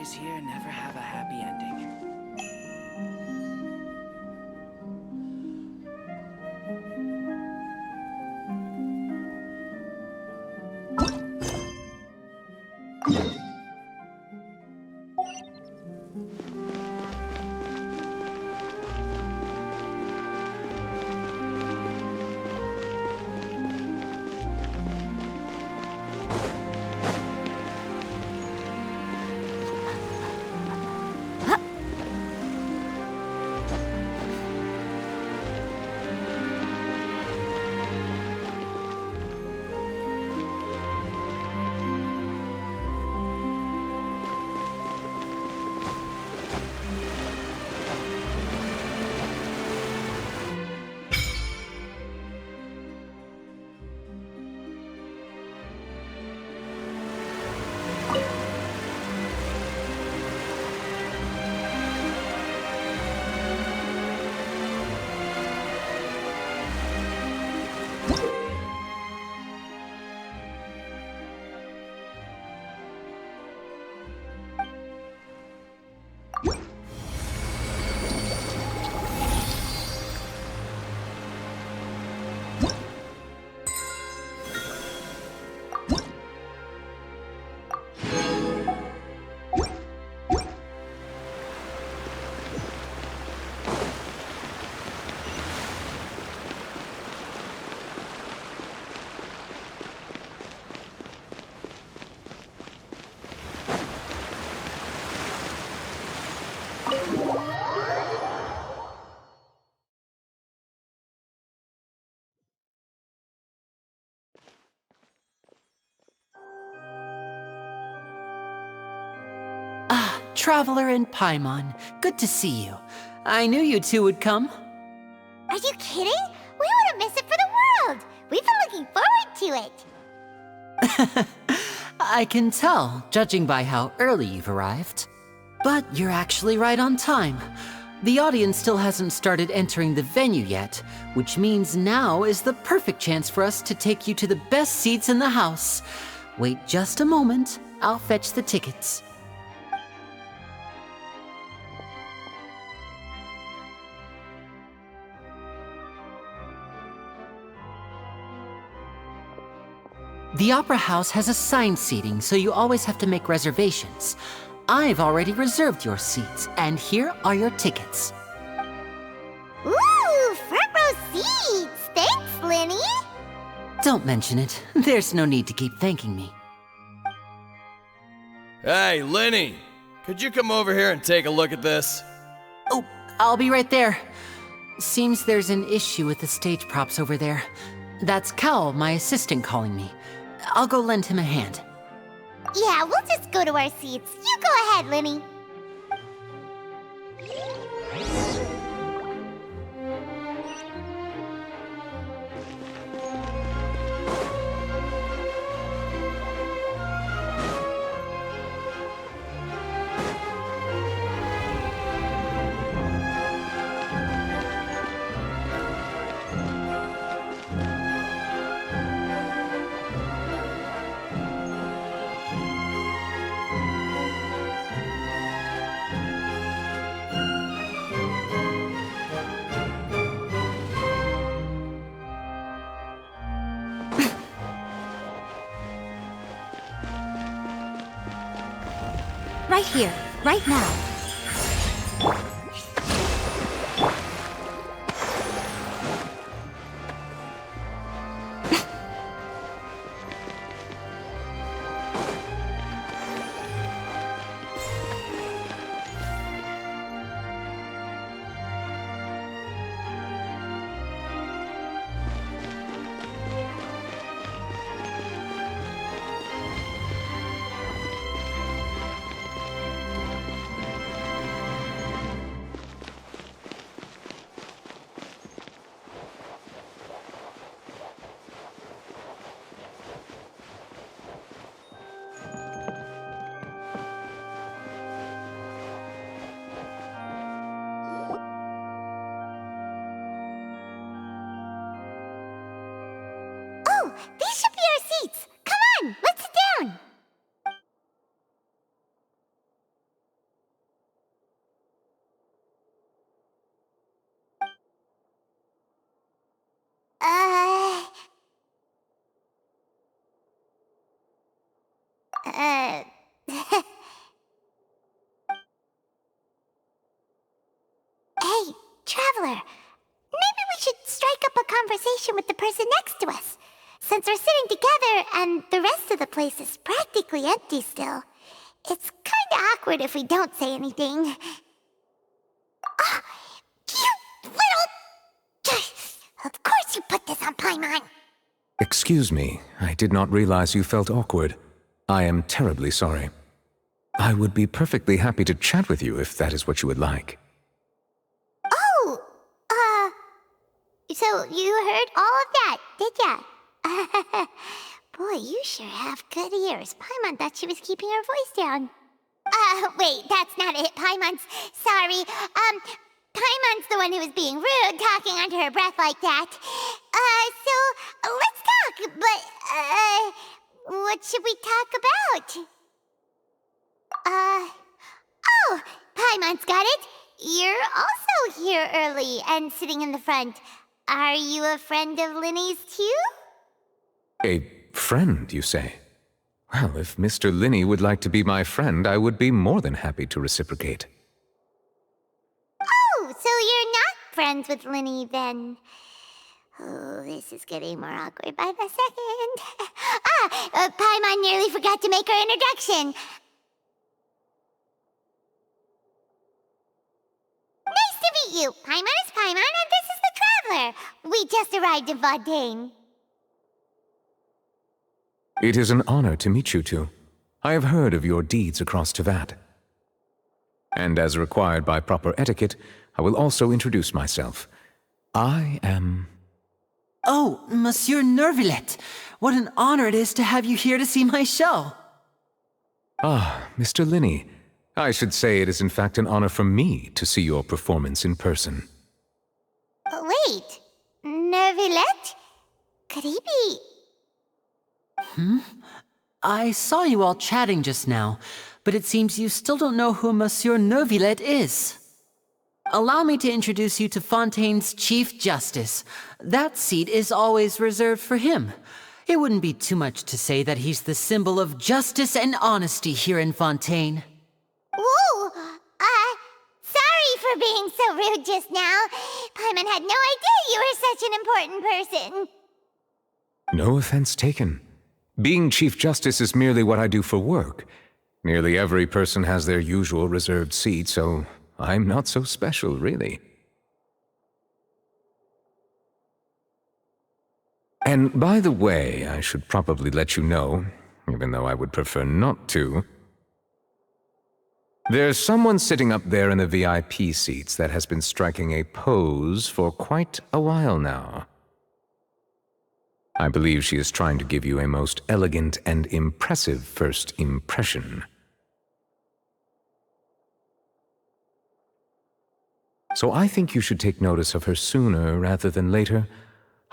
boys here never have a happy ending. Traveler and Paimon, good to see you. I knew you two would come. Are you kidding? We wouldn't miss it for the world! We've been looking forward to it! I can tell, judging by how early you've arrived. But you're actually right on time. The audience still hasn't started entering the venue yet, which means now is the perfect chance for us to take you to the best seats in the house. Wait just a moment, I'll fetch the tickets. The Opera House has assigned seating, so you always have to make reservations. I've already reserved your seats, and here are your tickets. Ooh, front row seats! Thanks, Lenny! Don't mention it. There's no need to keep thanking me. Hey, Lenny! Could you come over here and take a look at this? Oh, I'll be right there. Seems there's an issue with the stage props over there. That's Cal, my assistant, calling me. I'll go lend him a hand. Yeah, we'll just go to our seats. You go ahead, Lenny. Right here, right now. Hey, Traveler. Maybe we should strike up a conversation with the person next to us. Since we're sitting together and the rest of the place is practically empty still, it's kinda awkward if we don't say anything. Oh, you little... Of course you put this on Paimon! Excuse me, I did not realize you felt awkward. I am terribly sorry. I would be perfectly happy to chat with you if that is what you would like. Oh, so you heard all of that, did ya? Boy, you sure have good ears. Paimon thought she was keeping her voice down. Wait, that's not it. Paimon's... Sorry. Paimon's the one who was being rude, talking under her breath like that. So, let's talk, but, what should we talk about? Oh, Paimon's got it. You're also here early and sitting in the front. Are you a friend of Linny's too? A friend, you say? Well, if Mr. Linney would like to be my friend, I would be more than happy to reciprocate. Oh, so you're not friends with Linny then? Oh, this is getting more awkward by the second. Paimon nearly forgot to make her introduction. Nice to meet you. Paimon is Paimon, and this is the Traveler. We just arrived in Vaudain. It is an honor to meet you two. I have heard of your deeds across Tevat. And as required by proper etiquette, I will also introduce myself. I am... Oh, Monsieur Nervillet, what an honor it is to have you here to see my show. Ah, Mr. Linney. I should say it is in fact an honor for me to see your performance in person. Wait, Nervillet? Could he be... I saw you all chatting just now, but it seems you still don't know who Monsieur Nervillet is. Allow me to introduce you to Fontaine's Chief Justice. That seat is always reserved for him. It wouldn't be too much to say that he's the symbol of justice and honesty here in Fontaine. Whoa! Sorry for being so rude just now. Paimon had no idea you were such an important person. No offense taken. Being Chief Justice is merely what I do for work. Nearly every person has their usual reserved seat, so I'm not so special, really. And by the way, I should probably let you know, even though I would prefer not to, there's someone sitting up there in the VIP seats that has been striking a pose for quite a while now. I believe she is trying to give you a most elegant and impressive first impression. So I think you should take notice of her sooner rather than later,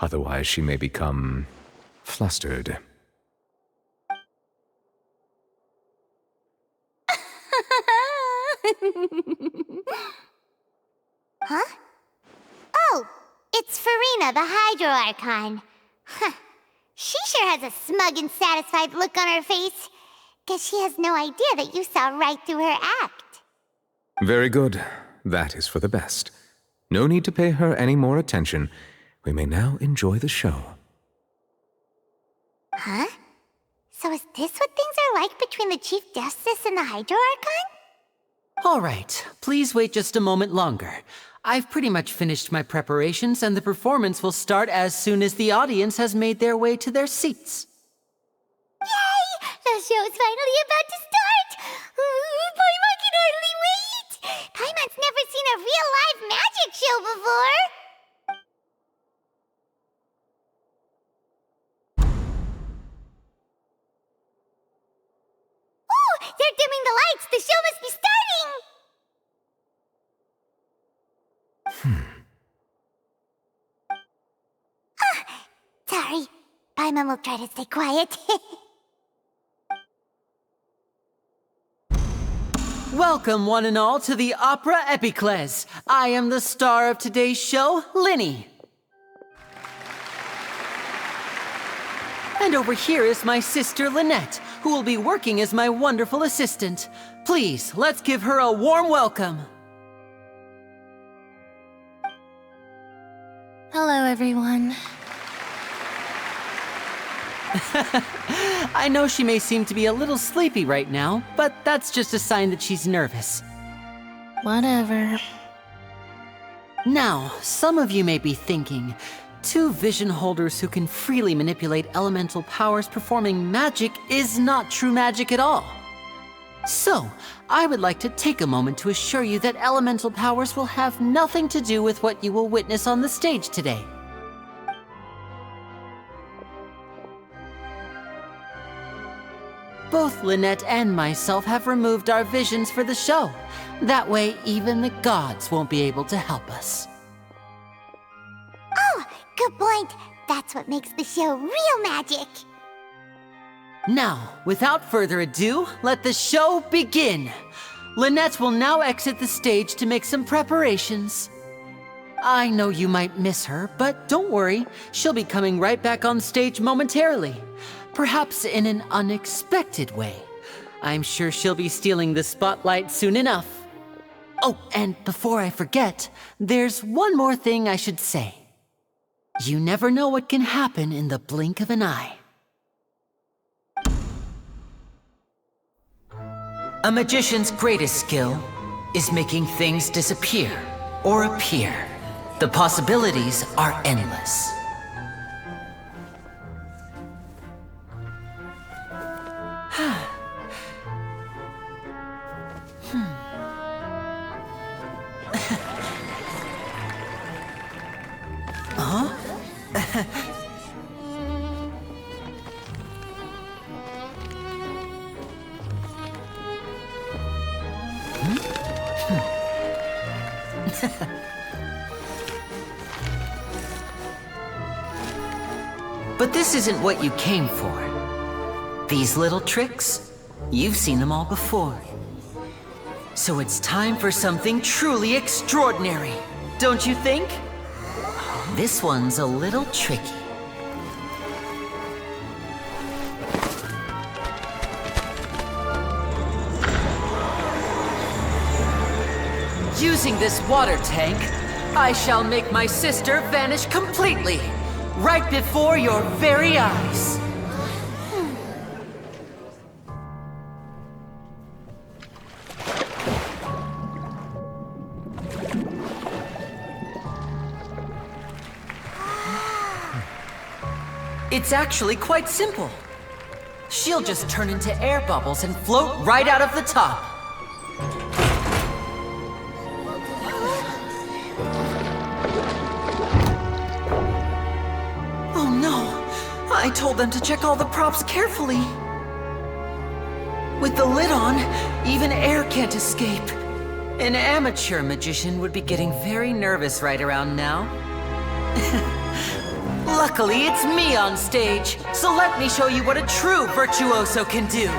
otherwise she may become flustered. Huh? Oh, it's Farina, the Hydro Archon. Huh. She sure has a smug and satisfied look on her face. Guess she has no idea that you saw right through her act. Very good. That is for the best. No need to pay her any more attention. We may now enjoy the show. Huh? So is this what things are like between the Chief Justice and the Hydro Archon? All right, please wait just a moment longer. I've pretty much finished my preparations, and the performance will start as soon as the audience has made their way to their seats. Yay! The show's finally about to start! Paimon can hardly wait! Paimon's never seen a real live magic show before! Ooh! They're dimming the lights! The show must be starting! Sorry. Paimon will try to stay quiet. Welcome, one and all, to the Opera Epiclese. I am the star of today's show, Linny. And over here is my sister, Lynette, who will be working as my wonderful assistant. Please, let's give her a warm welcome. Hello, everyone. I know she may seem to be a little sleepy right now, but that's just a sign that she's nervous. Whatever. Now, some of you may be thinking, two vision holders who can freely manipulate elemental powers performing magic is not true magic at all. So, I would like to take a moment to assure you that elemental powers will have nothing to do with what you will witness on the stage today. Both Lynette and myself have removed our visions for the show. That way, even the gods won't be able to help us. Oh, good point. That's what makes the show real magic. Now, without further ado, let the show begin. Lynette will now exit the stage to make some preparations. I know you might miss her, but don't worry, she'll be coming right back on stage momentarily. Perhaps in an unexpected way. I'm sure she'll be stealing the spotlight soon enough. Oh, and before I forget, there's one more thing I should say. You never know what can happen in the blink of an eye. A magician's greatest skill is making things disappear or appear. The possibilities are endless. But this isn't what you came for. These little tricks, you've seen them all before. So it's time for something truly extraordinary, don't you think? This one's a little tricky. Using this water tank, I shall make my sister vanish completely, right before your very eyes. It's actually quite simple. She'll just turn into air bubbles and float right out of the top. Oh no! I told them to check all the props carefully. With the lid on, even air can't escape. An amateur magician would be getting very nervous right around now. Luckily, it's me on stage, so let me show you what a true virtuoso can do.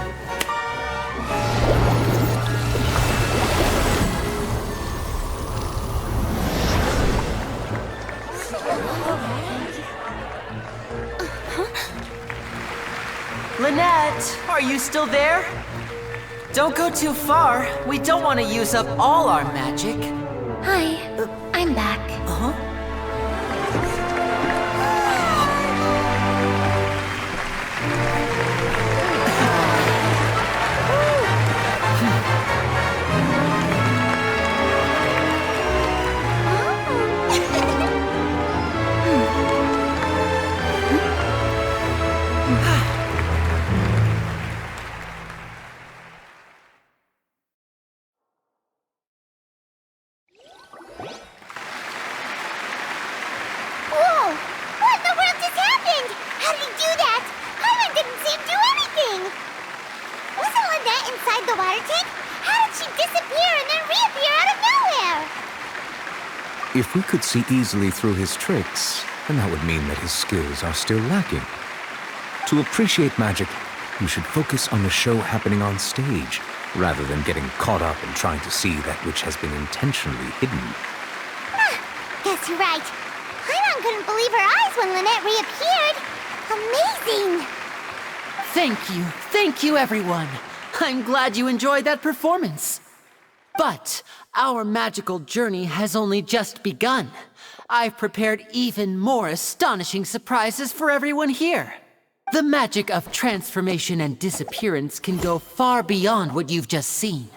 Lynette, are you still there? Don't go too far. We don't want to use up all our magic. Hi, I'm back. Uh-huh. If we could see easily through his tricks, then that would mean that his skills are still lacking. To appreciate magic, you should focus on the show happening on stage, rather than getting caught up in trying to see that which has been intentionally hidden. Guess you're right. Paimon couldn't believe her eyes when Lynette reappeared. Amazing! Thank you everyone. I'm glad you enjoyed that performance. But our magical journey has only just begun. I've prepared even more astonishing surprises for everyone here. The magic of transformation and disappearance can go far beyond what you've just seen.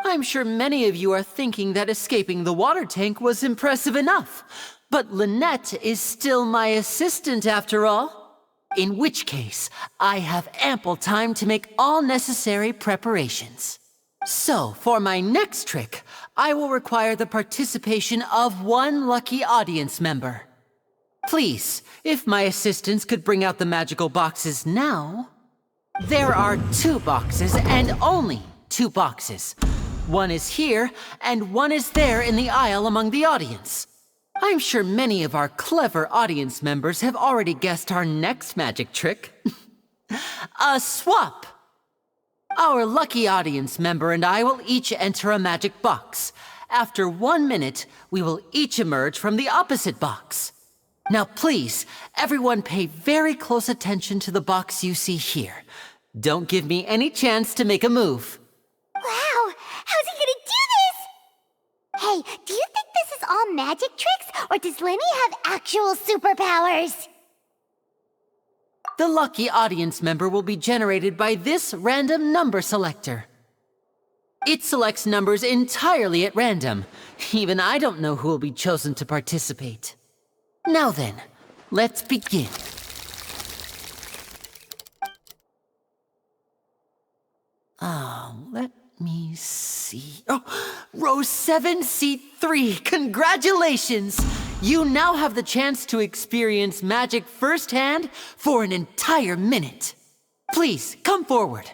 I'm sure many of you are thinking that escaping the water tank was impressive enough. But Lynette is still my assistant after all. In which case, I have ample time to make all necessary preparations. So, for my next trick, I will require the participation of one lucky audience member. Please, if my assistants could bring out the magical boxes now. There are 2 boxes and only 2 boxes. One is here, and one is there in the aisle among the audience. I'm sure many of our clever audience members have already guessed our next magic trick. A swap! Our lucky audience member and I will each enter a magic box. After 1 minute, we will each emerge from the opposite box. Now please, everyone pay very close attention to the box you see here. Don't give me any chance to make a move. Wow! How's he gonna do this? Hey, do you think this is all magic tricks, or does Lenny have actual superpowers? The lucky audience member will be generated by this random number selector. It selects numbers entirely at random. Even I don't know who will be chosen to participate. Now then, let's begin. Let me see. Oh, row 7, seat 3. Congratulations! You now have the chance to experience magic firsthand for an entire minute. Please, come forward.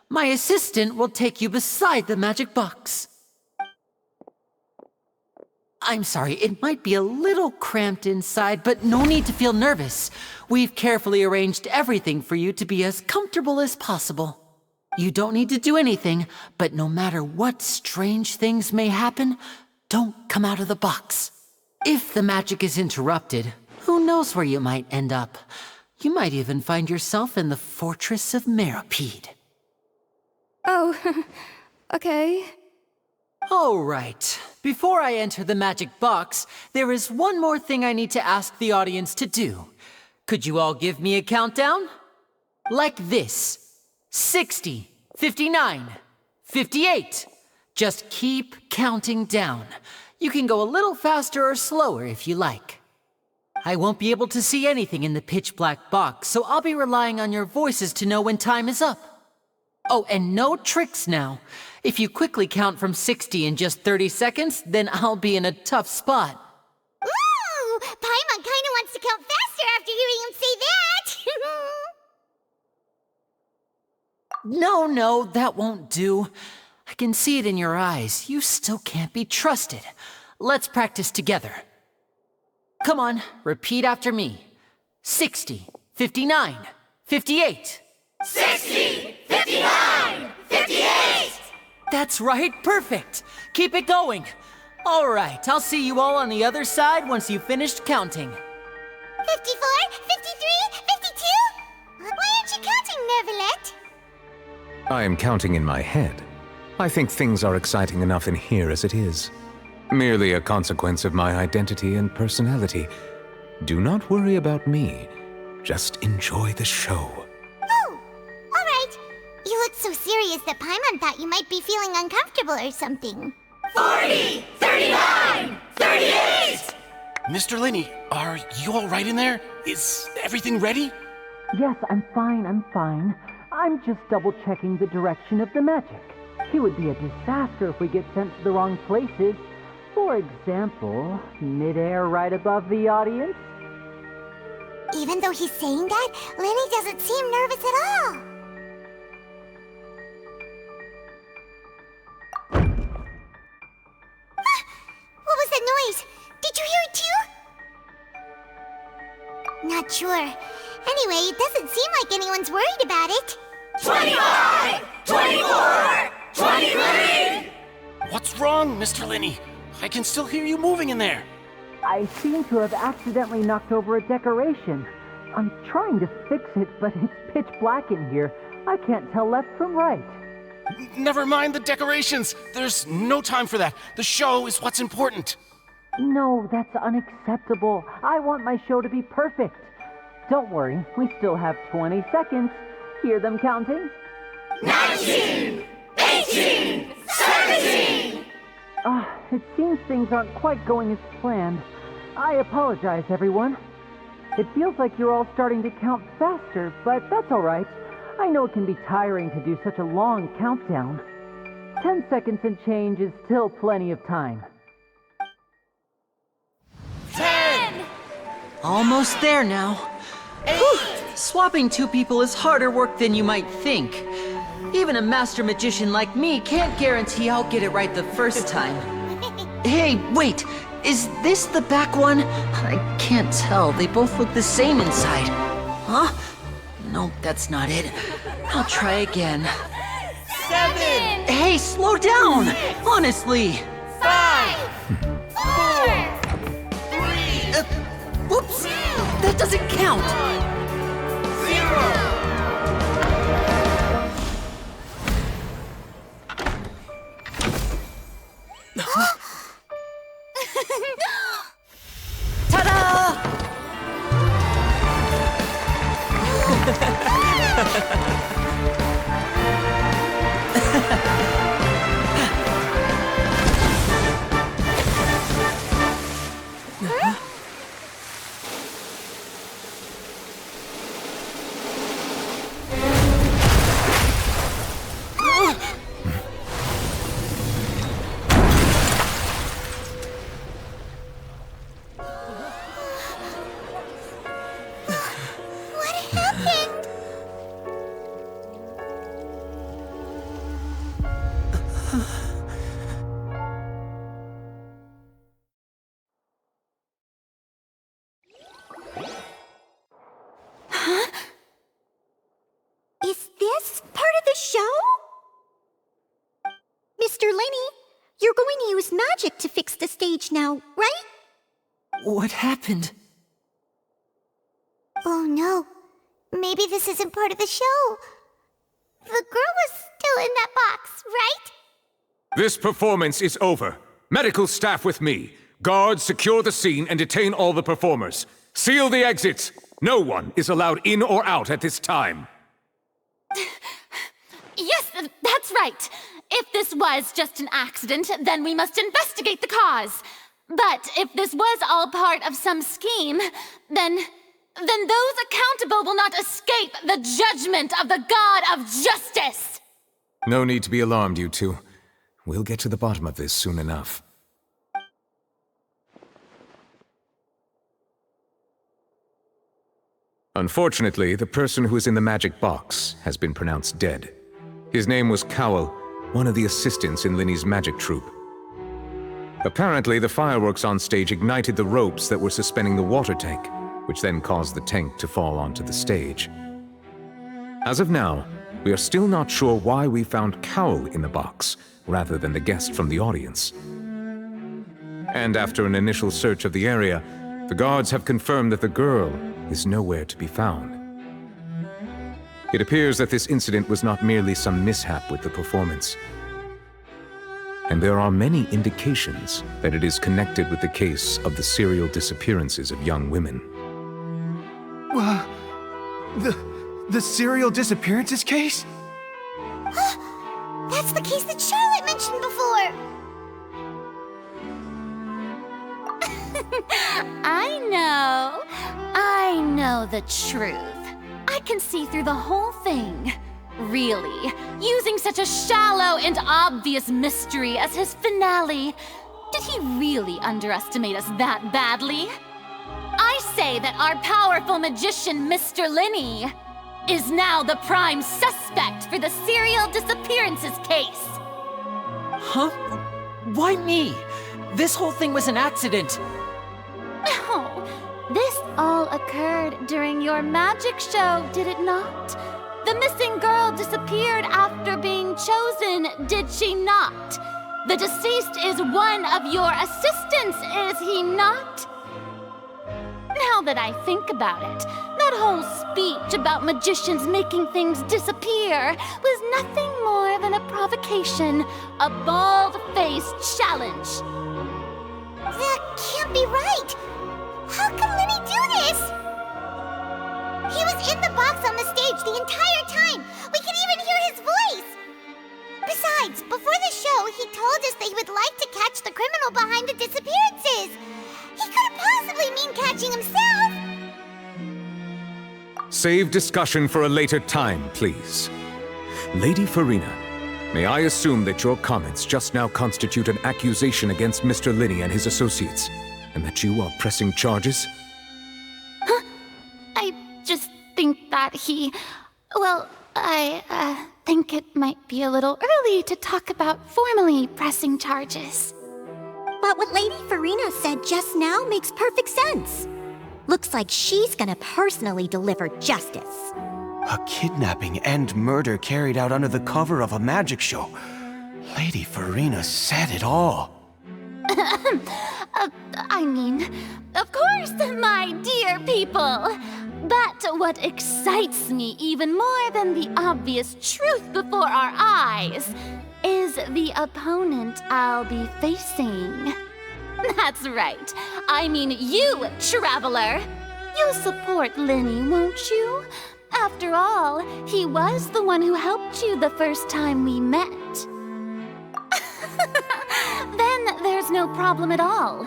My assistant will take you beside the magic box. I'm sorry, it might be a little cramped inside, but no need to feel nervous. We've carefully arranged everything for you to be as comfortable as possible. You don't need to do anything, but no matter what strange things may happen, don't come out of the box. If the magic is interrupted, who knows where you might end up? You might even find yourself in the Fortress of Meropide. Oh, okay. All right. Before I enter the magic box, there is one more thing I need to ask the audience to do. Could you all give me a countdown? Like this. 60, 59, 58. Just keep counting down. You can go a little faster or slower if you like. I won't be able to see anything in the pitch black box, so I'll be relying on your voices to know when time is up. Oh, and no tricks now. If you quickly count from 60 in just 30 seconds, then I'll be in a tough spot. Ooh! Paimon kinda wants to count faster after hearing him say that! No, that won't do. I can see it in your eyes. You still can't be trusted. Let's practice together. Come on, repeat after me. 60, 59, 58. 60! 59! 58! That's right, perfect. Keep it going. All right, I'll see you all on the other side once you've finished counting. 54? 53? 52? Why aren't you counting, Nervalet? I am counting in my head. I think things are exciting enough in here as it is. Merely a consequence of my identity and personality. Do not worry about me. Just enjoy the show. Oh, all right. You looked so serious that Paimon thought you might be feeling uncomfortable or something. 40! 39! 38! Mr. Linney, are you all right in there? Is everything ready? Yes, I'm fine. I'm just double-checking the direction of the magic. It would be a disaster if we get sent to the wrong places. For example, midair right above the audience. Even though he's saying that, Lenny doesn't seem nervous at all. What was that noise? Did you hear it too? Not sure. Anyway, it doesn't seem like anyone's worried about it. 25! 24! 23! What's wrong, Mr. Linney? I can still hear you moving in there. I seem to have accidentally knocked over a decoration. I'm trying to fix it, but it's pitch black in here. I can't tell left from right. Never mind the decorations. There's no time for that. The show is what's important. No, that's unacceptable. I want my show to be perfect. Don't worry, we still have 20 seconds. Hear them counting? 19, 18, 17. It seems things aren't quite going as planned. I apologize, everyone. It feels like you're all starting to count faster, but that's all right. I know it can be tiring to do such a long countdown. 10 seconds and change is still plenty of time. 10, Almost there now. Whew. Swapping two people is harder work than you might think. Even a master magician like me can't guarantee I'll get it right the first time. Hey, wait! Is this the back one? I can't tell. They both look the same inside. Huh? No, that's not it. I'll try again. 7, Hey, slow down! Honestly! 5, 4, 3, Whoops! That doesn't count! 0. Ta-da! Is this part of the show? Mr. Lenny, you're going to use magic to fix the stage now, right? What happened? Oh no. Maybe this isn't part of the show. The girl was still in that box, right? This performance is over. Medical staff with me. Guards, secure the scene and detain all the performers. Seal the exits. No one is allowed in or out at this time. Yes, that's right. If this was just an accident, then we must investigate the cause. But if this was all part of some scheme, then those accountable will not escape the judgment of the God of Justice. No need to be alarmed, you two. We'll get to the bottom of this soon enough. Unfortunately, the person who is in the magic box has been pronounced dead. His name was Cowell, one of the assistants in Linny's magic troupe. Apparently, the fireworks on stage ignited the ropes that were suspending the water tank, which then caused the tank to fall onto the stage. As of now, we are still not sure why we found Cowell in the box, rather than the guest from the audience. And after an initial search of the area, the guards have confirmed that the girl is nowhere to be found. It appears that this incident was not merely some mishap with the performance. And there are many indications that it is connected with the case of the serial disappearances of young women. The serial disappearances case? That's the case that Charlotte mentioned before. I know the truth. I can see through the whole thing. Really, using such a shallow and obvious mystery as his finale, did he really underestimate us that badly? I say that our powerful magician, Mr. Linny, is now the prime suspect for the serial disappearances case. Huh? Why me? This whole thing was an accident. Oh, this all occurred during your magic show, did it not? The missing girl disappeared after being chosen, did she not? The deceased is one of your assistants, is he not? Now that I think about it, that whole speech about magicians making things disappear was nothing more than a provocation, a bald-faced challenge. That can't be right! How can Lenny do this? He was in the box on the stage the entire time! We could even hear his voice! Besides, before the show, he told us that he would like to catch the criminal behind the disappearances! He couldn't possibly mean catching himself! Save discussion for a later time, please. Lady Farina, may I assume that your comments just now constitute an accusation against Mr. Linney and his associates, and that you are pressing charges? I just think that I think it might be a little early to talk about formally pressing charges. But what Lady Farina said just now makes perfect sense. Looks like she's gonna personally deliver justice. A kidnapping and murder carried out under the cover of a magic show. Lady Farina said it all. I mean, of course, my dear people. But what excites me even more than the obvious truth before our eyes is the opponent I'll be facing. That's right. I mean you, Traveler. You'll support Lenny, won't you? After all, he was the one who helped you the first time we met. Then there's no problem at all.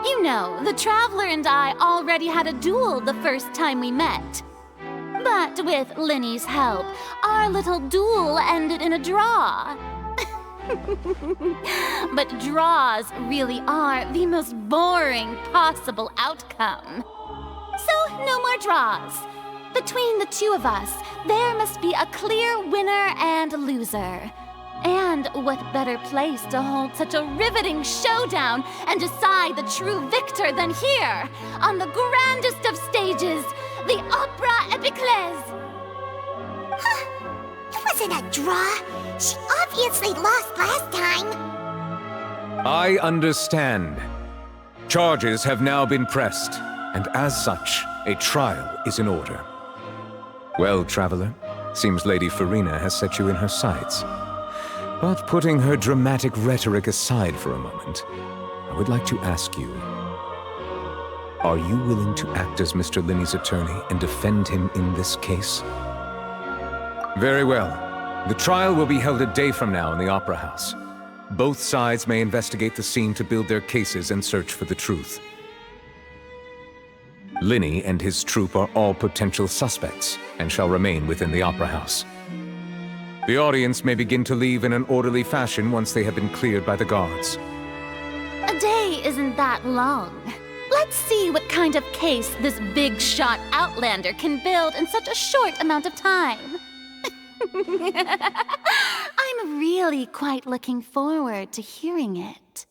You know, the Traveler and I already had a duel the first time we met. But with Lenny's help, our little duel ended in a draw. But draws really are the most boring possible outcome. So, no more draws. Between the two of us, there must be a clear winner and loser. And what better place to hold such a riveting showdown and decide the true victor than here, on the grandest of stages, the Opera Epiclese. It wasn't a draw. She obviously lost last time. I understand. Charges have now been pressed, and as such, a trial is in order. Well, Traveler, seems Lady Farina has set you in her sights. But putting her dramatic rhetoric aside for a moment, I would like to ask you, are you willing to act as Mr. Linney's attorney and defend him in this case? Very well. The trial will be held a day from now in the Opera House. Both sides may investigate the scene to build their cases and search for the truth. Linney and his troupe are all potential suspects and shall remain within the Opera House. The audience may begin to leave in an orderly fashion once they have been cleared by the guards. A day isn't that long. Let's see what kind of case this big-shot Outlander can build in such a short amount of time. I'm really quite looking forward to hearing it.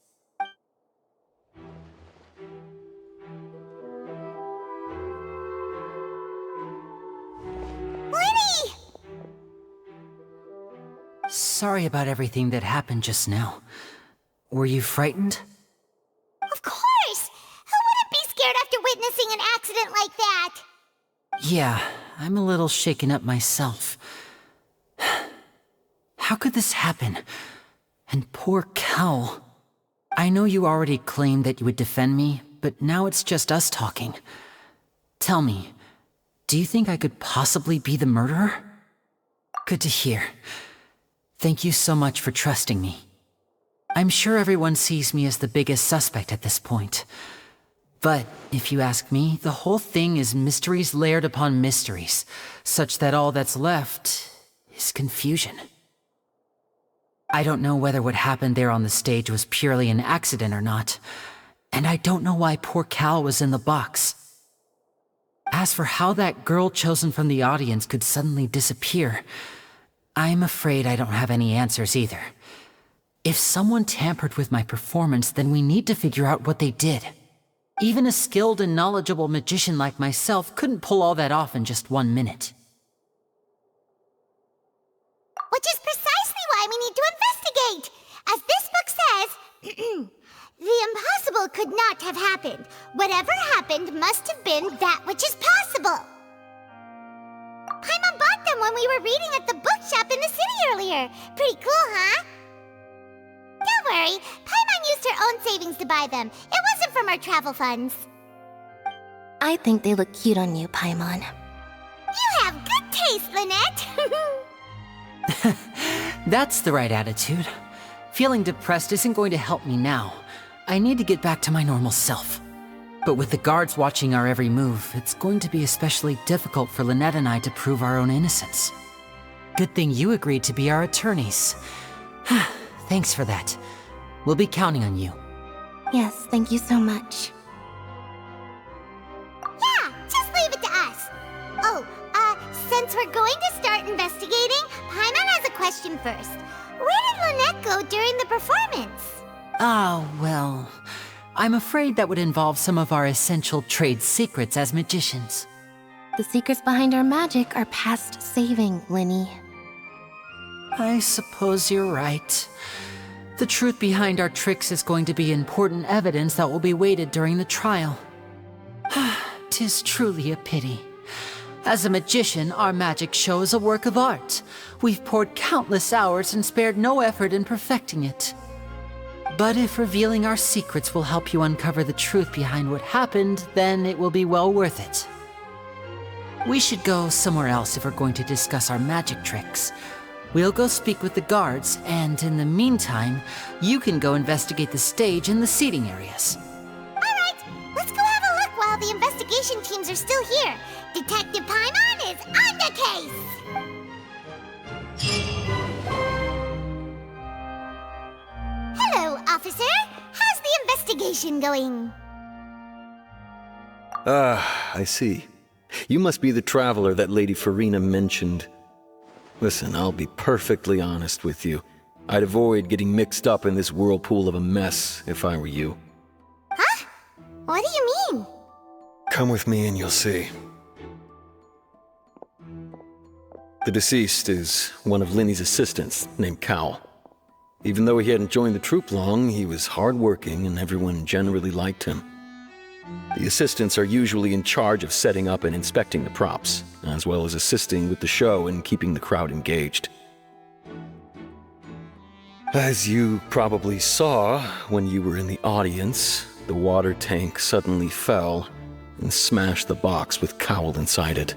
Lenny! Sorry about everything that happened just now. Were you frightened? Of course! Who wouldn't be scared after witnessing an accident like that? Yeah, I'm a little shaken up myself. How could this happen? And poor Cal. I know you already claimed that you would defend me, but now it's just us talking. Tell me, do you think I could possibly be the murderer? Good to hear. Thank you so much for trusting me. I'm sure everyone sees me as the biggest suspect at this point. But if you ask me, the whole thing is mysteries layered upon mysteries, such that all that's left is confusion. I don't know whether what happened there on the stage was purely an accident or not, and I don't know why poor Cal was in the box. As for how that girl chosen from the audience could suddenly disappear, I'm afraid I don't have any answers either. If someone tampered with my performance, then we need to figure out what they did. Even a skilled and knowledgeable magician like myself couldn't pull all that off in just 1 minute. Which is precisely why we need to investigate! As this book says, the impossible could not have happened. Whatever happened must have been that which is possible. Paimon bought them when we were reading at the bookshop in the city earlier. Pretty cool, huh? Don't worry, Paimon used her own savings to buy them. It wasn't from our travel funds. I think they look cute on you, Paimon. You have good taste, Lynette. That's the right attitude. Feeling depressed isn't going to help me now. I need to get back to my normal self. But with the guards watching our every move, it's going to be especially difficult for Lynette and I to prove our own innocence. Good thing you agreed to be our attorneys. Thanks for that. We'll be counting on you. Yes, thank you so much. Yeah, just leave it to us. Oh, since we're going to start investigating, Paimon has a question first. Where did Lynette go during the performance? Ah, well, I'm afraid that would involve some of our essential trade secrets as magicians. The secrets behind our magic are past saving, Linny. I suppose you're right. The truth behind our tricks is going to be important evidence that will be weighted during the trial. 'Tis truly a pity. As a magician, our magic show is a work of art. We've poured countless hours and spared no effort in perfecting it. But if revealing our secrets will help you uncover the truth behind what happened, then it will be well worth it. We should go somewhere else if we're going to discuss our magic tricks. We'll go speak with the guards, and in the meantime, you can go investigate the stage and the seating areas. Alright, let's go have a look while the investigation teams are still here. Detective Paimon is on the case! Hello, officer. How's the investigation going? I see. You must be the traveler that Lady Farina mentioned. Listen, I'll be perfectly honest with you. I'd avoid getting mixed up in this whirlpool of a mess if I were you. Huh? What do you mean? Come with me and you'll see. The deceased is one of Linny's assistants named Cal. Even though he hadn't joined the troupe long, he was hardworking and everyone generally liked him. The assistants are usually in charge of setting up and inspecting the props, as well as assisting with the show and keeping the crowd engaged. As you probably saw when you were in the audience, the water tank suddenly fell and smashed the box with Cowl inside it.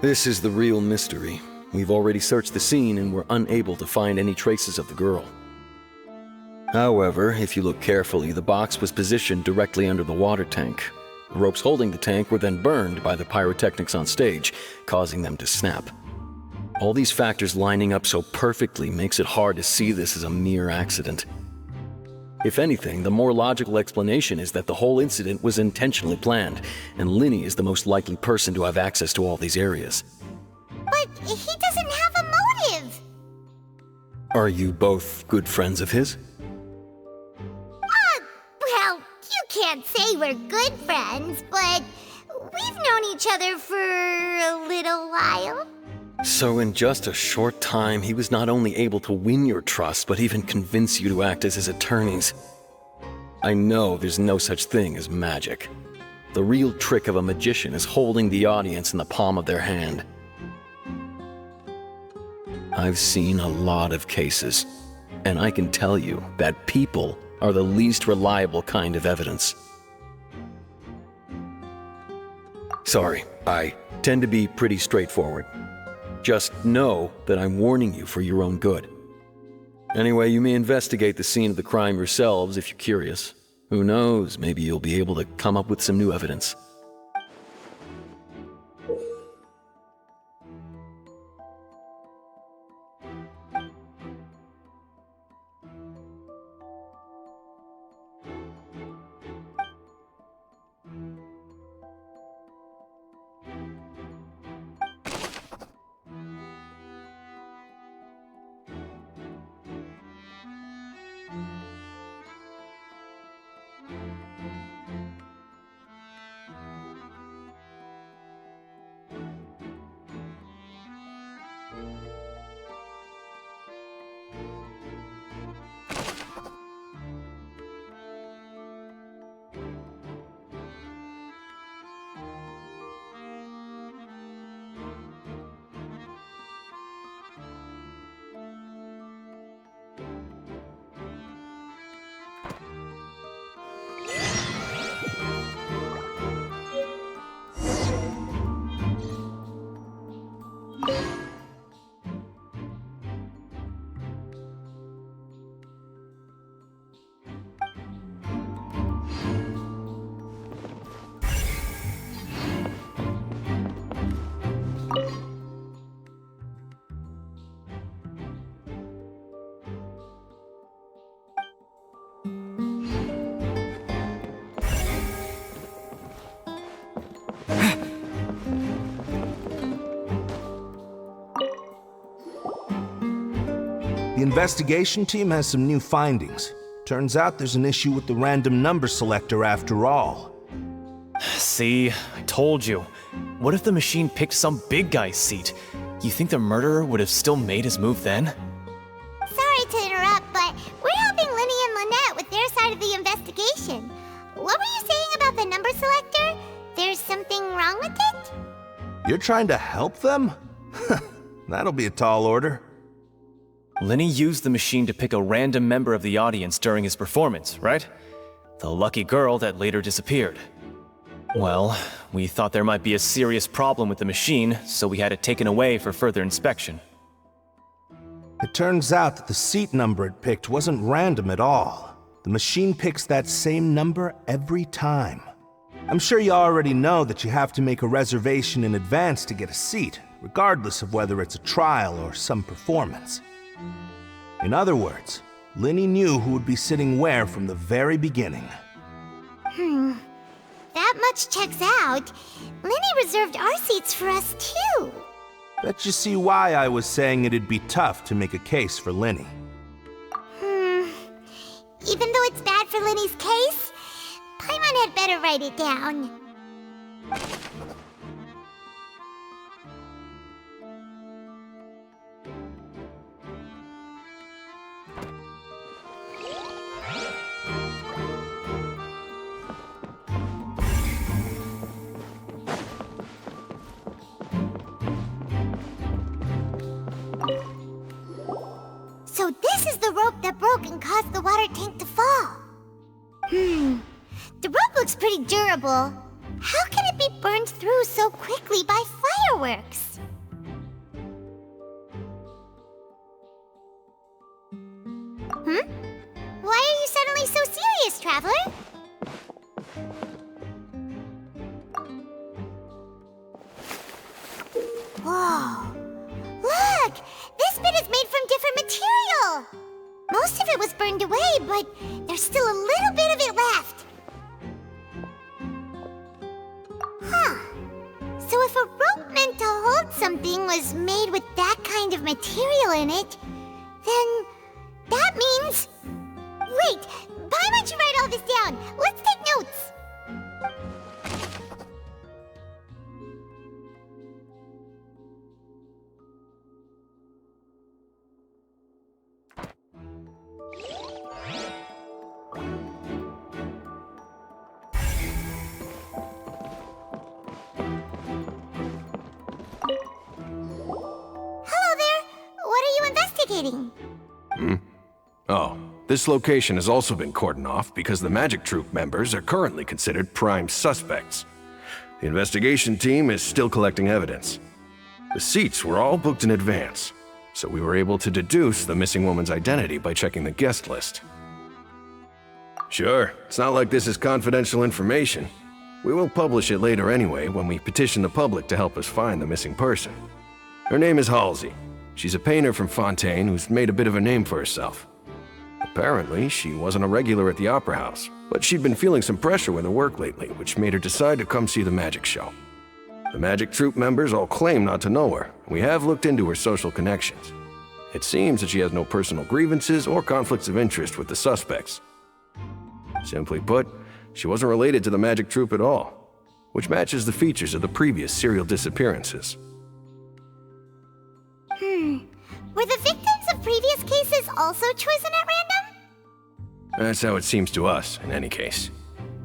This is the real mystery. We've already searched the scene and were unable to find any traces of the girl. However, if you look carefully, the box was positioned directly under the water tank. The ropes holding the tank were then burned by the pyrotechnics on stage, causing them to snap. All these factors lining up so perfectly makes it hard to see this as a mere accident. If anything, the more logical explanation is that the whole incident was intentionally planned, and Linny is the most likely person to have access to all these areas. But he doesn't have a motive! Are you both good friends of his? Well, you can't say we're good friends, but we've known each other for a little while. So in just a short time, he was not only able to win your trust, but even convince you to act as his attorneys. I know there's no such thing as magic. The real trick of a magician is holding the audience in the palm of their hand. I've seen a lot of cases, and I can tell you that people are the least reliable kind of evidence. Sorry, I tend to be pretty straightforward. Just know that I'm warning you for your own good. Anyway, you may investigate the scene of the crime yourselves if you're curious. Who knows, maybe you'll be able to come up with some new evidence. The investigation team has some new findings. Turns out there's an issue with the random number selector after all. See, I told you. What if the machine picked some big guy's seat? You think the murderer would have still made his move then? Sorry to interrupt, but we're helping Linny and Lynette with their side of the investigation. What were you saying about the number selector? There's something wrong with it? You're trying to help them? That'll be a tall order. Linny used the machine to pick a random member of the audience during his performance, right? The lucky girl that later disappeared. Well, we thought there might be a serious problem with the machine, so we had it taken away for further inspection. It turns out that the seat number it picked wasn't random at all. The machine picks that same number every time. I'm sure you already know that you have to make a reservation in advance to get a seat, regardless of whether it's a trial or some performance. In other words, Linny knew who would be sitting where from the very beginning. That much checks out. Linny reserved our seats for us too. Bet you see why I was saying it'd be tough to make a case for Linny. Even though it's bad for Linny's case, Paimon had better write it down. So this is the rope that broke and caused the water tank to fall. The rope looks pretty durable. How can it be burned through so quickly by fireworks? Why are you suddenly so serious, Traveler? Whoa. Look! This bit is made from different material! Most of it was burned away, but there's still a little bit of it left. So if a rope meant to hold something was made with that kind of material in it, then that means... Wait! Why don't you write all this down? Let's take notes! Oh, this location has also been cordoned off because the Magic Troupe members are currently considered prime suspects. The investigation team is still collecting evidence. The seats were all booked in advance, so we were able to deduce the missing woman's identity by checking the guest list. Sure, it's not like this is confidential information. We will publish it later anyway when we petition the public to help us find the missing person. Her name is Halsey. She's a painter from Fontaine who's made a bit of a name for herself. Apparently, she wasn't a regular at the Opera House, but she'd been feeling some pressure with her work lately, which made her decide to come see the magic show. The Magic Troupe members all claim not to know her, and we have looked into her social connections. It seems that she has no personal grievances or conflicts of interest with the suspects. Simply put, she wasn't related to the Magic Troupe at all, which matches the features of the previous serial disappearances. Were the victims of previous cases also chosen at random? That's how it seems to us, in any case.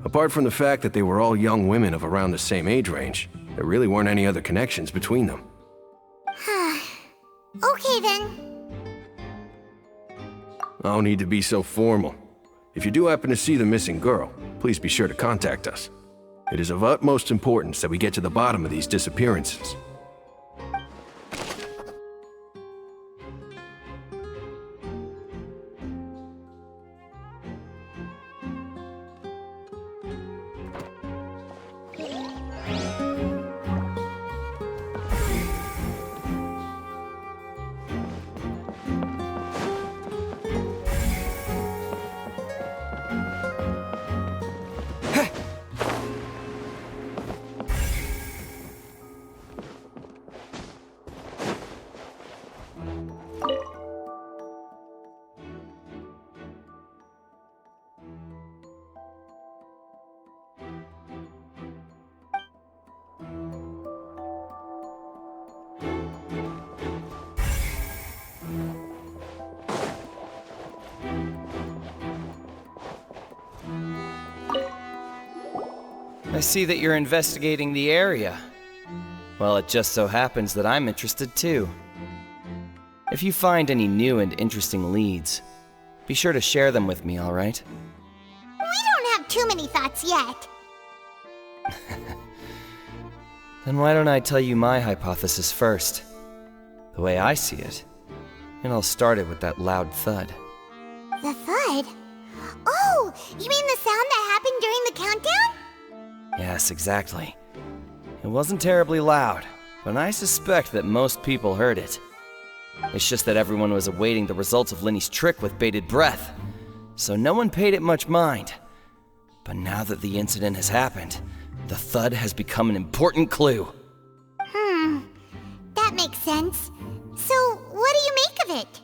Apart from the fact that they were all young women of around the same age range, there really weren't any other connections between them. Okay then. No need to be so formal. If you do happen to see the missing girl, please be sure to contact us. It is of utmost importance that we get to the bottom of these disappearances. I see that you're investigating the area. Well, it just so happens that I'm interested too. If you find any new and interesting leads, be sure to share them with me, alright? We don't have too many thoughts yet. Then why don't I tell you my hypothesis first? The way I see it, it all started with that loud thud. The thud? Oh, you mean the sound that happened during the countdown? Yes, exactly. It wasn't terribly loud, but I suspect that most people heard it. It's just that everyone was awaiting the results of Linny's trick with bated breath, so no one paid it much mind. But now that the incident has happened, the thud has become an important clue. That makes sense. So, what do you make of it?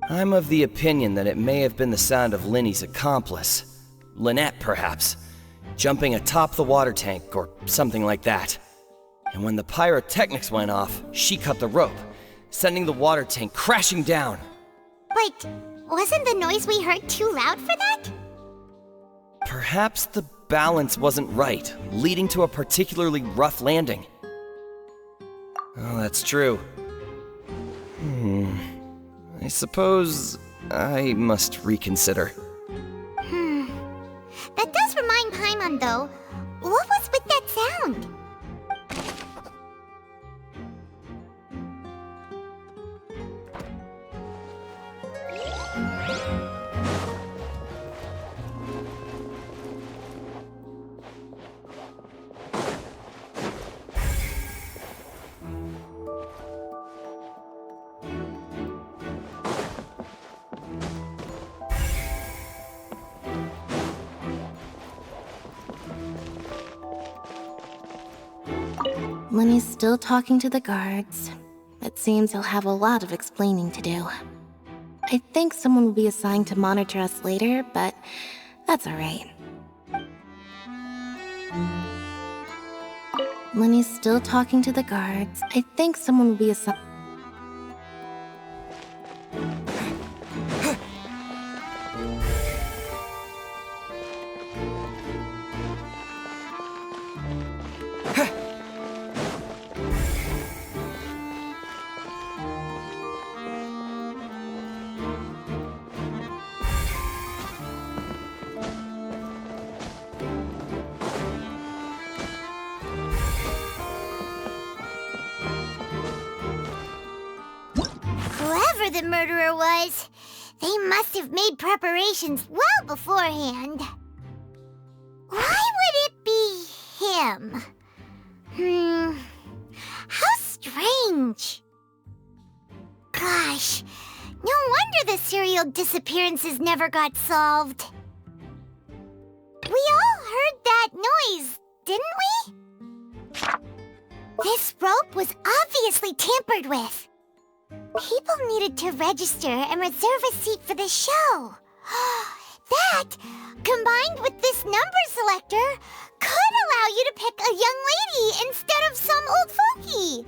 I'm of the opinion that it may have been the sound of Linny's accomplice, Lynette perhaps, jumping atop the water tank or something like that. And when the pyrotechnics went off, she cut the rope, sending the water tank crashing down. But wasn't the noise we heard too loud for that? Perhaps the balance wasn't right, leading to a particularly rough landing. Oh, that's true. I suppose I must reconsider. That does remind Paimon, though. What was with that sound? Lenny's still talking to the guards. It seems he'll have a lot of explaining to do. I think someone will be assigned to monitor us later, but that's alright. Lenny's still talking to the guards. I think someone will be assigned. Whoever the murderer was, they must have made preparations well beforehand. Why would it be him? How strange. Gosh, no wonder the serial disappearances never got solved. We all heard that noise, didn't we? This rope was obviously tampered with. People needed to register and reserve a seat for the show. That, combined with this number selector, could allow you to pick a young lady instead of some old fogey.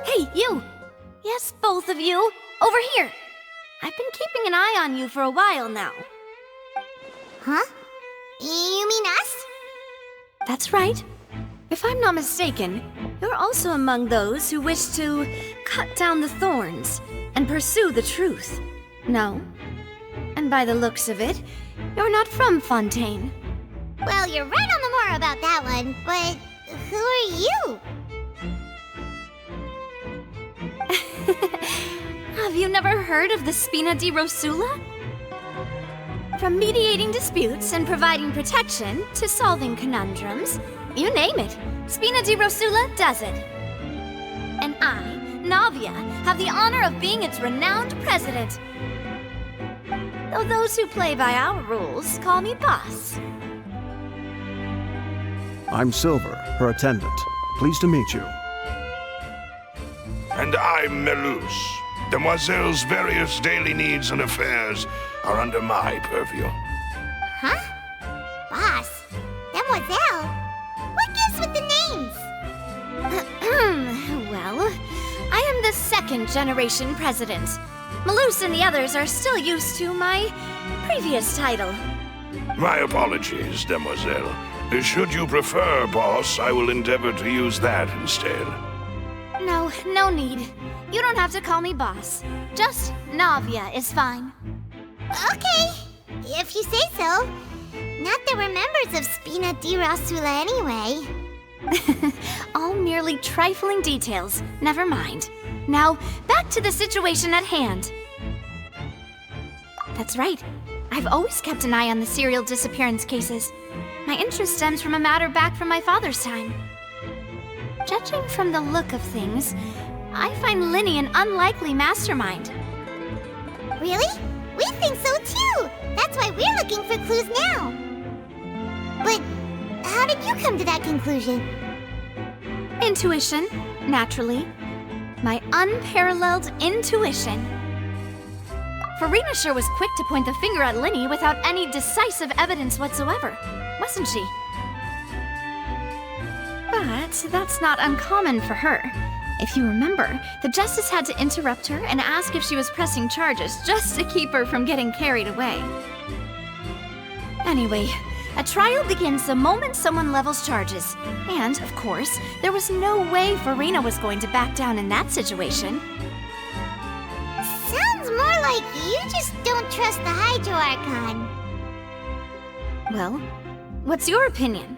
Hey, you! Yes, both of you! Over here! I've been keeping an eye on you for a while now. Huh? You mean us? That's right. If I'm not mistaken, you're also among those who wish to cut down the thorns and pursue the truth. No? And by the looks of it, you're not from Fontaine. Well, you're right on the more about that one, but who are you? Have you never heard of the Spina di Rosula? From mediating disputes and providing protection to solving conundrums, you name it, Spina di Rosula does it. And I, Navia, have the honor of being its renowned president. Though those who play by our rules call me boss. I'm Silver, her attendant. Pleased to meet you. And I'm Melus. Demoiselle's various daily needs and affairs are under my purview. Huh? Boss? Demoiselle? What gives with the names? Well, I am the second generation president. Melus and the others are still used to my previous title. My apologies, Demoiselle. Should you prefer, boss, I will endeavor to use that instead. No, no need. You don't have to call me boss. Just Navia is fine. Okay, if you say so. Not that we're members of Spina di Rosula anyway. All merely trifling details. Never mind. Now, back to the situation at hand. That's right. I've always kept an eye on the serial disappearance cases. My interest stems from a matter back from my father's time. Judging from the look of things, I find Linny an unlikely mastermind. Really? We think so too! That's why we're looking for clues now. But how did you come to that conclusion? Intuition, naturally. My unparalleled intuition. Farina sure was quick to point the finger at Linny without any decisive evidence whatsoever, wasn't she? But that's not uncommon for her. If you remember, the Justice had to interrupt her and ask if she was pressing charges just to keep her from getting carried away. Anyway, a trial begins the moment someone levels charges. And, of course, there was no way Farina was going to back down in that situation. Sounds more like you just don't trust the Hydro Archon. Well, what's your opinion?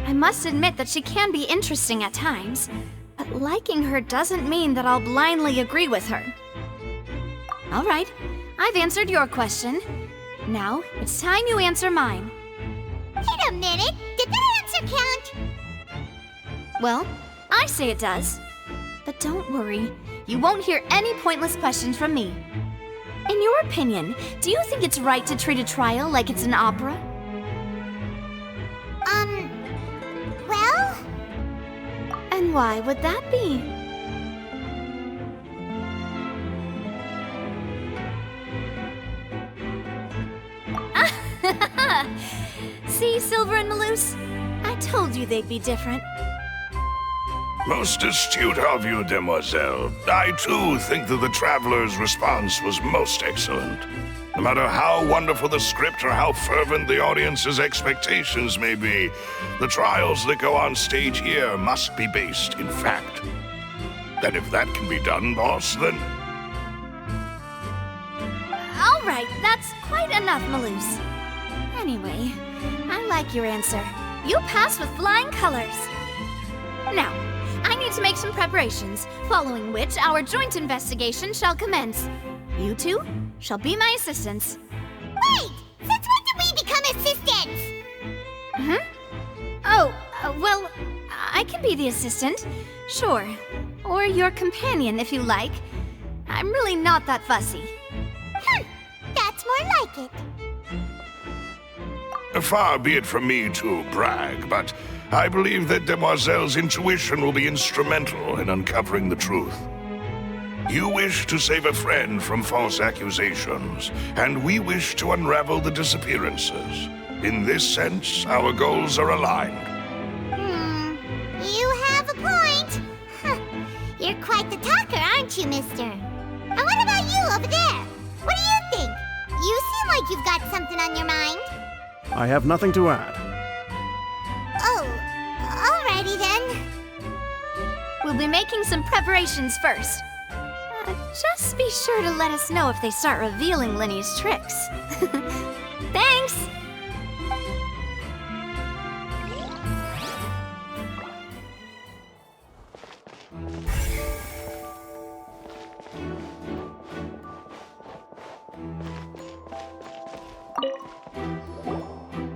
I must admit that she can be interesting at times, but liking her doesn't mean that I'll blindly agree with her. All right, I've answered your question. Now, it's time you answer mine. Wait a minute, did that answer count? Well, I say it does. But don't worry, you won't hear any pointless questions from me. In your opinion, do you think it's right to treat a trial like it's an opera? Well? And why would that be? See, Silver and Melus? I told you they'd be different. Most astute of you, Demoiselle. I too think that the Traveler's response was most excellent. No matter how wonderful the script or how fervent the audience's expectations may be, the trials that go on stage here must be based in fact. And if that can be done, boss, then... All right, that's quite enough, Melus. Anyway, I like your answer. You pass with flying colors. Now, I need to make some preparations, following which our joint investigation shall commence. You two shall be my assistants. Wait! Since when did we become assistants? Huh? Oh, well, I can be the assistant, sure. Or your companion, if you like. I'm really not that fussy. That's more like it. Far be it from me to brag, but I believe that Demoiselle's intuition will be instrumental in uncovering the truth. You wish to save a friend from false accusations, and we wish to unravel the disappearances. In this sense, our goals are aligned. You have a point. You're quite the talker, aren't you, mister? And what about you over there? What do you think? You seem like you've got something on your mind. I have nothing to add. Oh, alrighty then. We'll be making some preparations first. Just be sure to let us know if they start revealing Lenny's tricks. Thanks!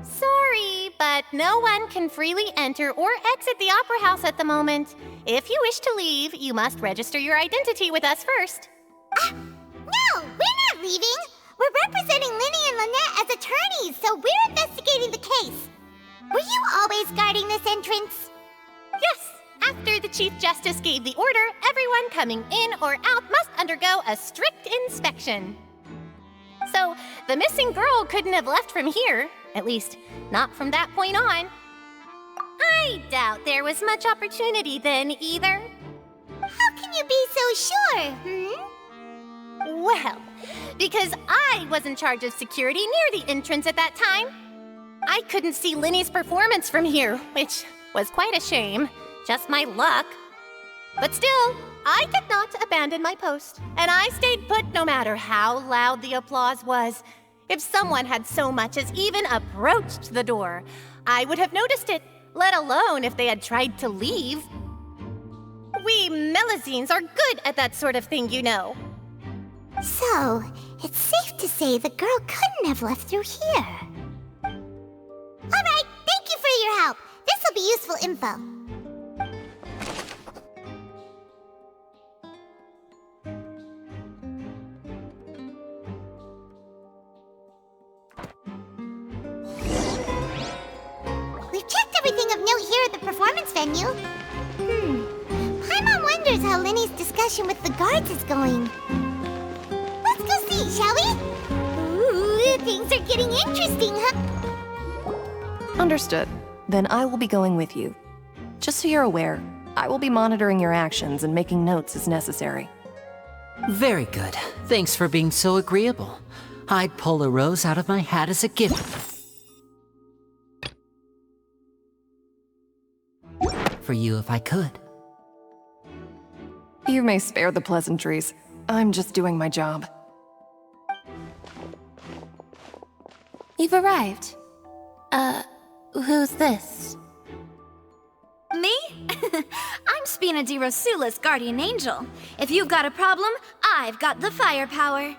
Sorry, but no one can freely enter or exit the Opera House at the moment. If you wish to leave, you must register your identity with us first. No, we're not leaving. We're representing Linny and Lynette as attorneys, so we're investigating the case. Were you always guarding this entrance? Yes, after the Chief Justice gave the order, everyone coming in or out must undergo a strict inspection. So, the missing girl couldn't have left from here, at least, not from that point on. I doubt there was much opportunity then, either. How can you be so sure, Well, because I was in charge of security near the entrance at that time. I couldn't see Linny's performance from here, which was quite a shame. Just my luck. But still, I did not abandon my post, and I stayed put no matter how loud the applause was. If someone had so much as even approached the door, I would have noticed it, let alone if they had tried to leave. We Melazines are good at that sort of thing, you know. So, it's safe to say the girl couldn't have left through here. Alright, thank you for your help. This will be useful info. We've checked everything of note here at the performance venue. Paimon wonders how Linny's discussion with the guards is going. Let's go see, shall we? Ooh, things are getting interesting, huh? Understood. Then I will be going with you. Just so you're aware, I will be monitoring your actions and making notes as necessary. Very good. Thanks for being so agreeable. I'd pull a rose out of my hat as a gift. For you if I could. You may spare the pleasantries. I'm just doing my job. You've arrived. Who's this? Me? I'm Spina di Rosula's guardian angel. If you've got a problem, I've got the firepower.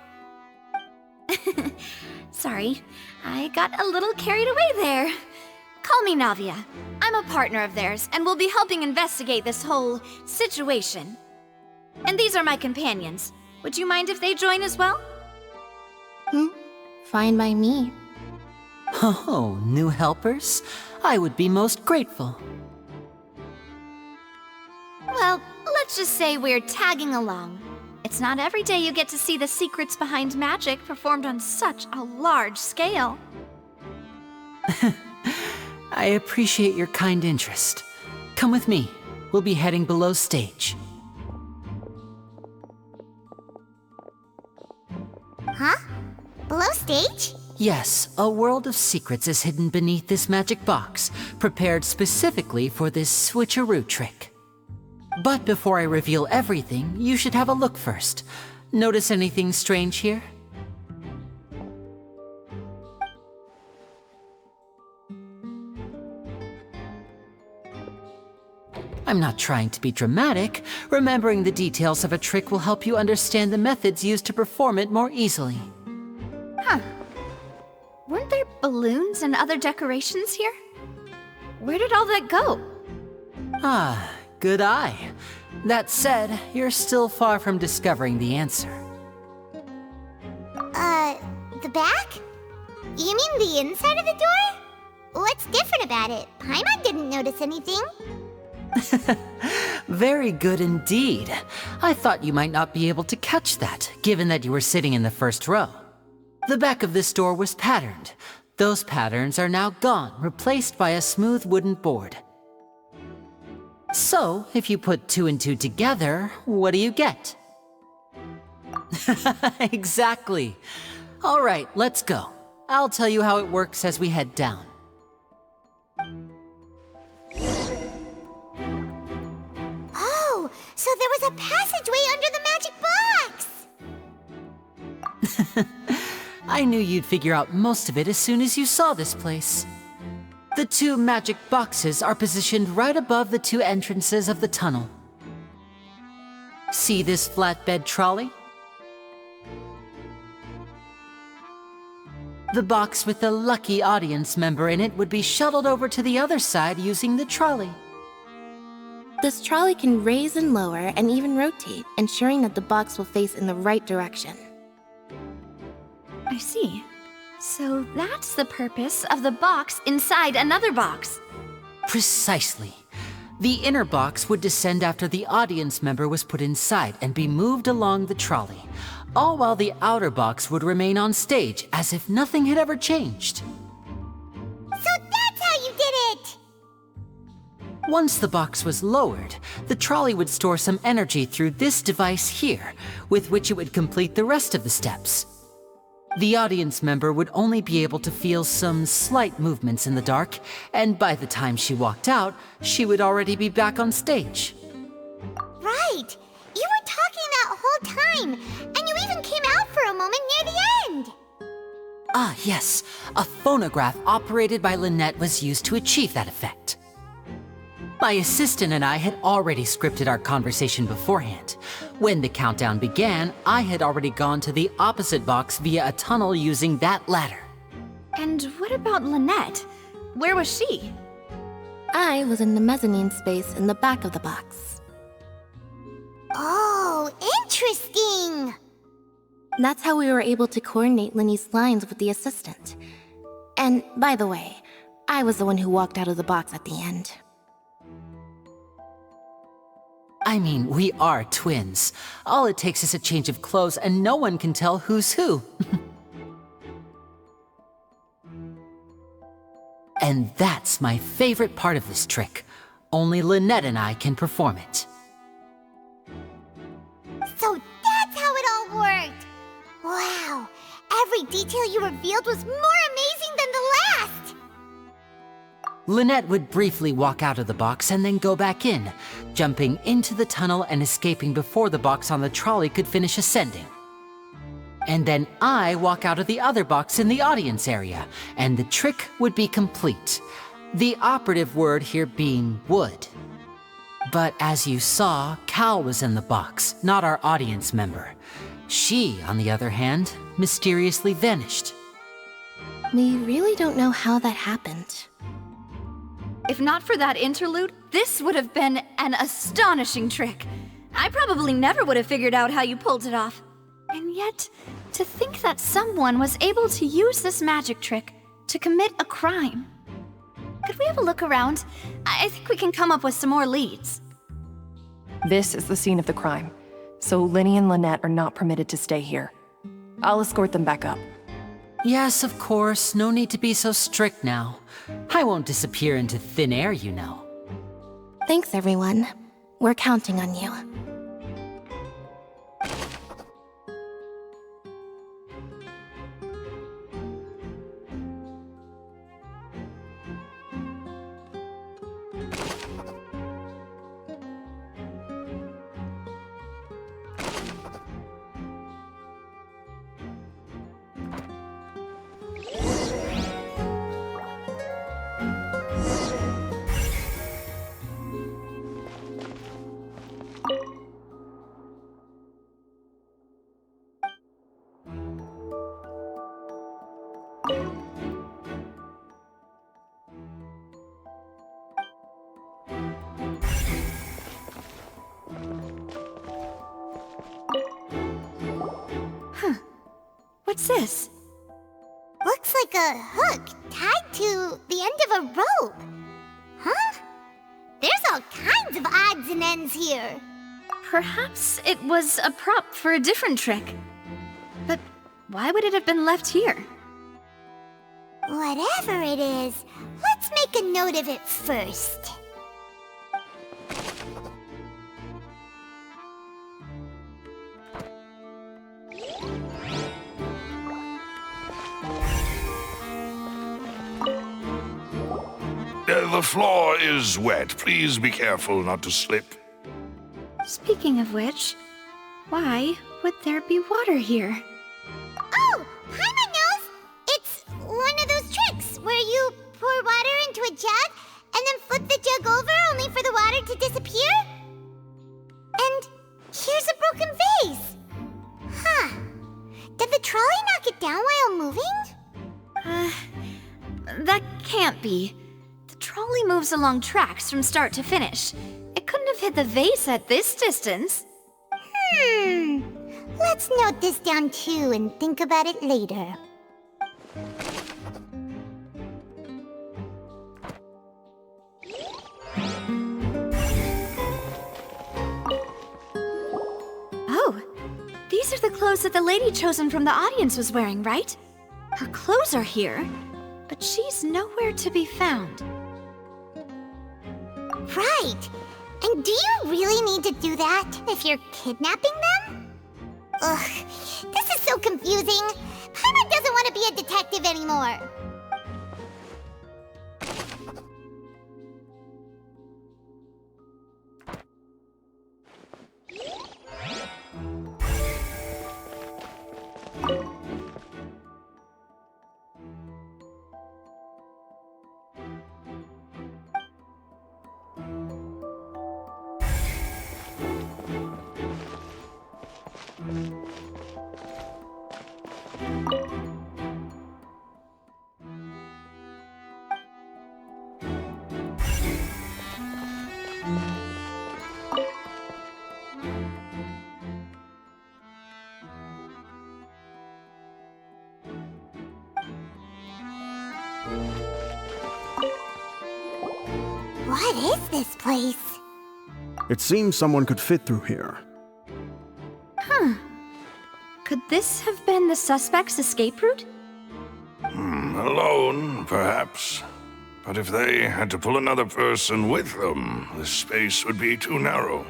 Sorry, I got a little carried away there. Call me Navia. I'm a partner of theirs, and will be helping investigate this whole situation. And these are my companions. Would you mind if they join as well? Fine by me. Oh, new helpers? I would be most grateful. Well, let's just say we're tagging along. It's not every day you get to see the secrets behind magic performed on such a large scale. I appreciate your kind interest. Come with me. We'll be heading below stage. Huh? Below stage? Yes, a world of secrets is hidden beneath this magic box, prepared specifically for this switcheroo trick. But before I reveal everything, you should have a look first. Notice anything strange here? I'm not trying to be dramatic. Remembering the details of a trick will help you understand the methods used to perform it more easily. Huh. Weren't there balloons and other decorations here? Where did all that go? Ah, good eye. That said, you're still far from discovering the answer. The back? You mean the inside of the door? What's different about it? Paimon didn't notice anything. Very good indeed. I thought you might not be able to catch that, given that you were sitting in the first row. The back of this door was patterned. Those patterns are now gone, replaced by a smooth wooden board. So, if you put 2 and 2 together, what do you get? Exactly. All right, let's go. I'll tell you how it works as we head down. Oh, so there was a passageway under the magic box! I knew you'd figure out most of it as soon as you saw this place. The two magic boxes are positioned right above the two entrances of the tunnel. See this flatbed trolley? The box with the lucky audience member in it would be shuttled over to the other side using the trolley. This trolley can raise and lower and even rotate, ensuring that the box will face in the right direction. I see. So that's the purpose of the box inside another box. Precisely. The inner box would descend after the audience member was put inside and be moved along the trolley, all while the outer box would remain on stage as if nothing had ever changed. So that's how you did it! Once the box was lowered, the trolley would store some energy through this device here, with which it would complete the rest of the steps. The audience member would only be able to feel some slight movements in the dark, and by the time she walked out, she would already be back on stage. Right! You were talking that whole time, and you even came out for a moment near the end! Ah, yes. A phonograph operated by Lynette was used to achieve that effect. My assistant and I had already scripted our conversation beforehand. When the countdown began, I had already gone to the opposite box via a tunnel using that ladder. And what about Lynette? Where was she? I was in the mezzanine space in the back of the box. Oh, interesting! That's how we were able to coordinate Linny's lines with the assistant. And, by the way, I was the one who walked out of the box at the end. I mean, we are twins. All it takes is a change of clothes and no one can tell who's who. And that's my favorite part of this trick. Only Lynette and I can perform it. So that's how it all worked! Wow, every detail you revealed was more amazing than the last! Lynette would briefly walk out of the box and then go back in, jumping into the tunnel and escaping before the box on the trolley could finish ascending. And then I walk out of the other box in the audience area, and the trick would be complete. The operative word here being would. But as you saw, Cal was in the box, not our audience member. She, on the other hand, mysteriously vanished. We really don't know how that happened. If not for that interlude, this would have been an astonishing trick. I probably never would have figured out how you pulled it off. And yet, to think that someone was able to use this magic trick to commit a crime. Could we have a look around? I think we can come up with some more leads. This is the scene of the crime, so Linny and Lynette are not permitted to stay here. I'll escort them back up. Yes, of course. No need to be so strict now. I won't disappear into thin air, you know. Thanks, everyone. We're counting on you. What's this? Looks like a hook tied to the end of a rope. Huh? There's all kinds of odds and ends here. Perhaps it was a prop for a different trick. But why would it have been left here? Whatever it is, let's make a note of it first. The floor is wet. Please be careful not to slip. Speaking of which, why would there be water here? Oh, Paimon knows! It's one of those tricks where you pour water into a jug and then flip the jug over only for the water to disappear? And here's a broken vase. Huh. Did the trolley knock it down while moving? That can't be. The trolley moves along tracks from start to finish. It couldn't have hit the vase at this distance. Let's note this down too and think about it later. Oh, these are the clothes that the lady chosen from the audience was wearing, right? Her clothes are here, but she's nowhere to be found. Right. And do you really need to do that if you're kidnapping them? Ugh, this is so confusing. Paimon doesn't want to be a detective anymore. What is this place? It seems someone could fit through here. Huh. Could this have been the suspect's escape route? Alone, perhaps. But if they had to pull another person with them, the space would be too narrow.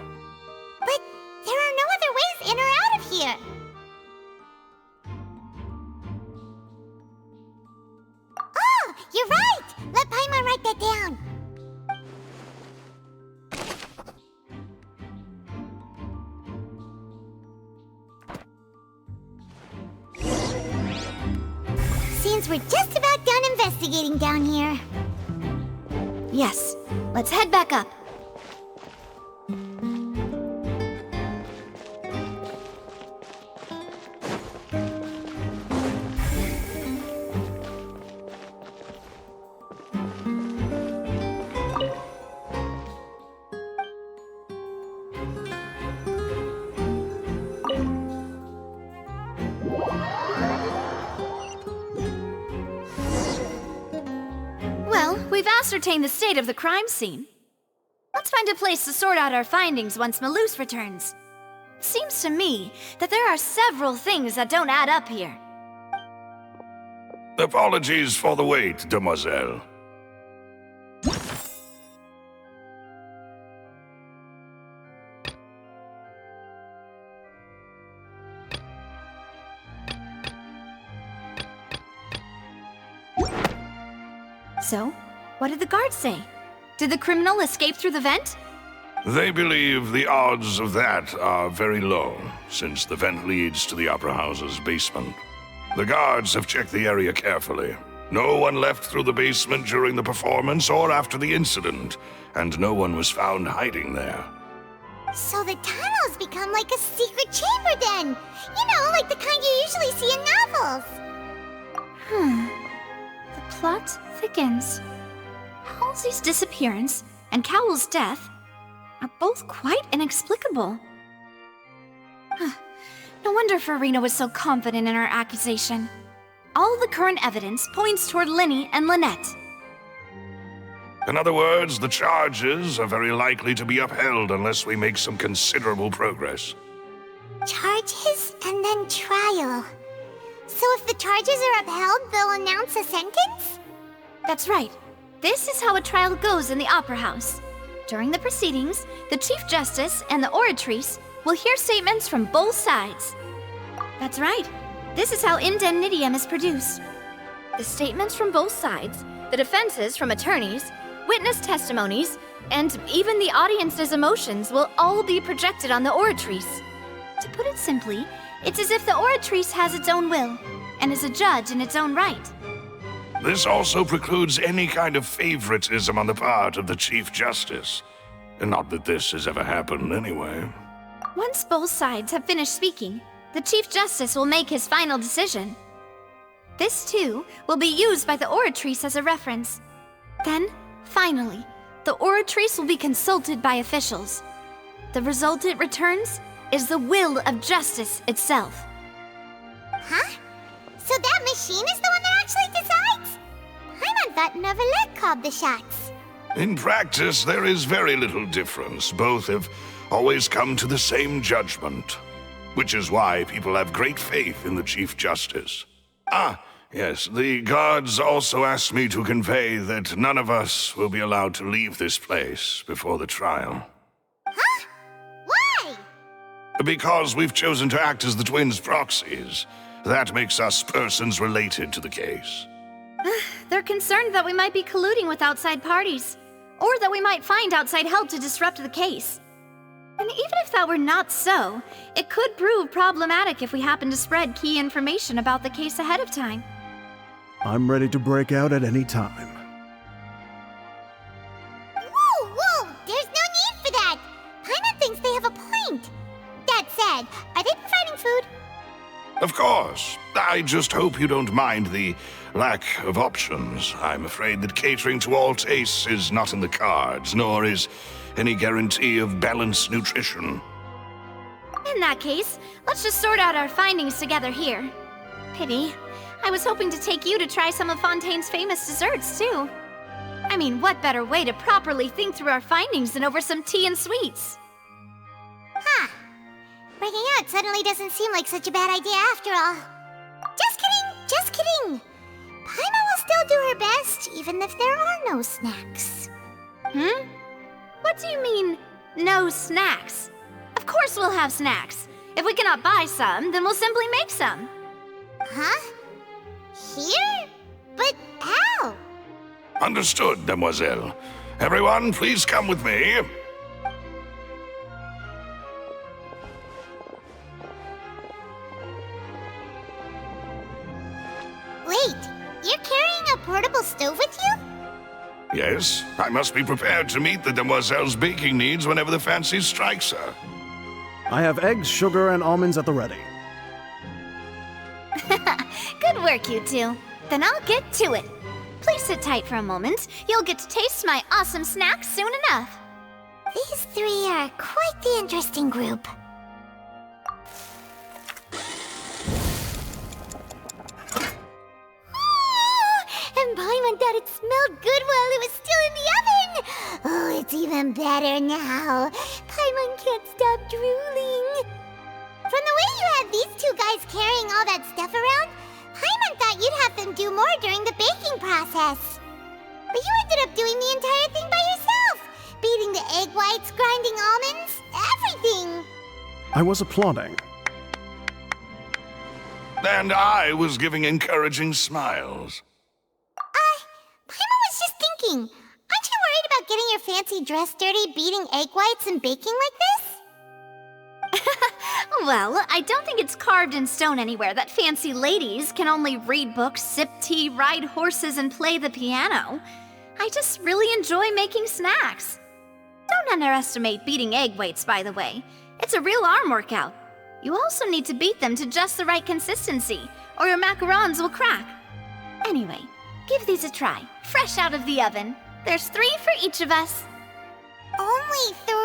But there are no other ways in or out of here. Oh, you're right! Let Paimon write that down. Seems we're just about done investigating down here. Yes, let's head back up. We've ascertained the state of the crime scene. Let's find a place to sort out our findings once Malus returns. It seems to me that there are several things that don't add up here. Apologies for the wait, demoiselle. So, what did the guards say? Did the criminal escape through the vent? They believe the odds of that are very low, since the vent leads to the Opera House's basement. The guards have checked the area carefully. No one left through the basement during the performance or after the incident, and no one was found hiding there. So the tunnels become like a secret chamber then! You know, like the kind you usually see in novels! The plot thickens. Halsey's disappearance and Cowell's death are both quite inexplicable. No wonder Farina was so confident in her accusation. All the current evidence points toward Linny and Lynette. In other words, the charges are very likely to be upheld unless we make some considerable progress. Charges and then trial. So if the charges are upheld, they'll announce a sentence? That's right. This is how a trial goes in the Opera House. During the proceedings, the Chief Justice and the Oratrice will hear statements from both sides. That's right. This is how indemnitium is produced. The statements from both sides, the defenses from attorneys, witness testimonies, and even the audience's emotions will all be projected on the oratrice. To put it simply, it's as if the oratrice has its own will, and is a judge in its own right. This also precludes any kind of favoritism on the part of the Chief Justice. Not that this has ever happened anyway. Once both sides have finished speaking, the Chief Justice will make his final decision. This, too, will be used by the oratrice as a reference. Then, finally, the oratrice will be consulted by officials. The result it returns is the will of justice itself. Huh? So that machine is the one that actually decides? Paimon thought Novelet called the shots. In practice, there is very little difference. Both have always come to the same judgment, which is why people have great faith in the Chief Justice. Ah, yes, the guards also asked me to convey that none of us will be allowed to leave this place before the trial. Huh? Why? Because we've chosen to act as the twins' proxies. That makes us persons related to the case. They're concerned that we might be colluding with outside parties, or that we might find outside help to disrupt the case. And even if that were not so, it could prove problematic if we happen to spread key information about the case ahead of time. I'm ready to break out at any time. Whoa! There's no need for that! Paimon thinks they have a point. That said, are they providing food? Of course. I just hope you don't mind the lack of options. I'm afraid that catering to all tastes is not in the cards, nor is any guarantee of balanced nutrition. In that case, let's just sort out our findings together here. Pity. I was hoping to take you to try some of Fontaine's famous desserts, too. I mean, what better way to properly think through our findings than over some tea and sweets? Huh. Breaking out suddenly doesn't seem like such a bad idea after all. Just kidding! Paimon will still do her best, even if there are no snacks. What do you mean, no snacks? Of course we'll have snacks. If we cannot buy some, then we'll simply make some. Huh? Here? But how? Understood, Demoiselle. Everyone, please come with me. Wait, you're carrying a portable stove with you? Yes, I must be prepared to meet the Demoiselle's baking needs whenever the fancy strikes her. I have eggs, sugar, and almonds at the ready. Good work, you two. Then I'll get to it. Please sit tight for a moment. You'll get to taste my awesome snacks soon enough. These three are quite the interesting group. And Paimon thought it smelled good while it was still in the oven! Oh, it's even better now. Paimon can't stop drooling. From the way you had these two guys carrying all that stuff around, Paimon thought you'd have them do more during the baking process. But you ended up doing the entire thing by yourself! Beating the egg whites, grinding almonds, everything! I was applauding. And I was giving encouraging smiles. Paimon was just thinking, aren't you worried about getting your fancy dress dirty beating egg whites and baking like this? Well, I don't think it's carved in stone anywhere that fancy ladies can only read books, sip tea, ride horses, and play the piano. I just really enjoy making snacks. Don't underestimate beating egg whites, by the way. It's a real arm workout. You also need to beat them to just the right consistency, or your macarons will crack. Anyway, give these a try, fresh out of the oven. There's 3 for each of us. Only 3?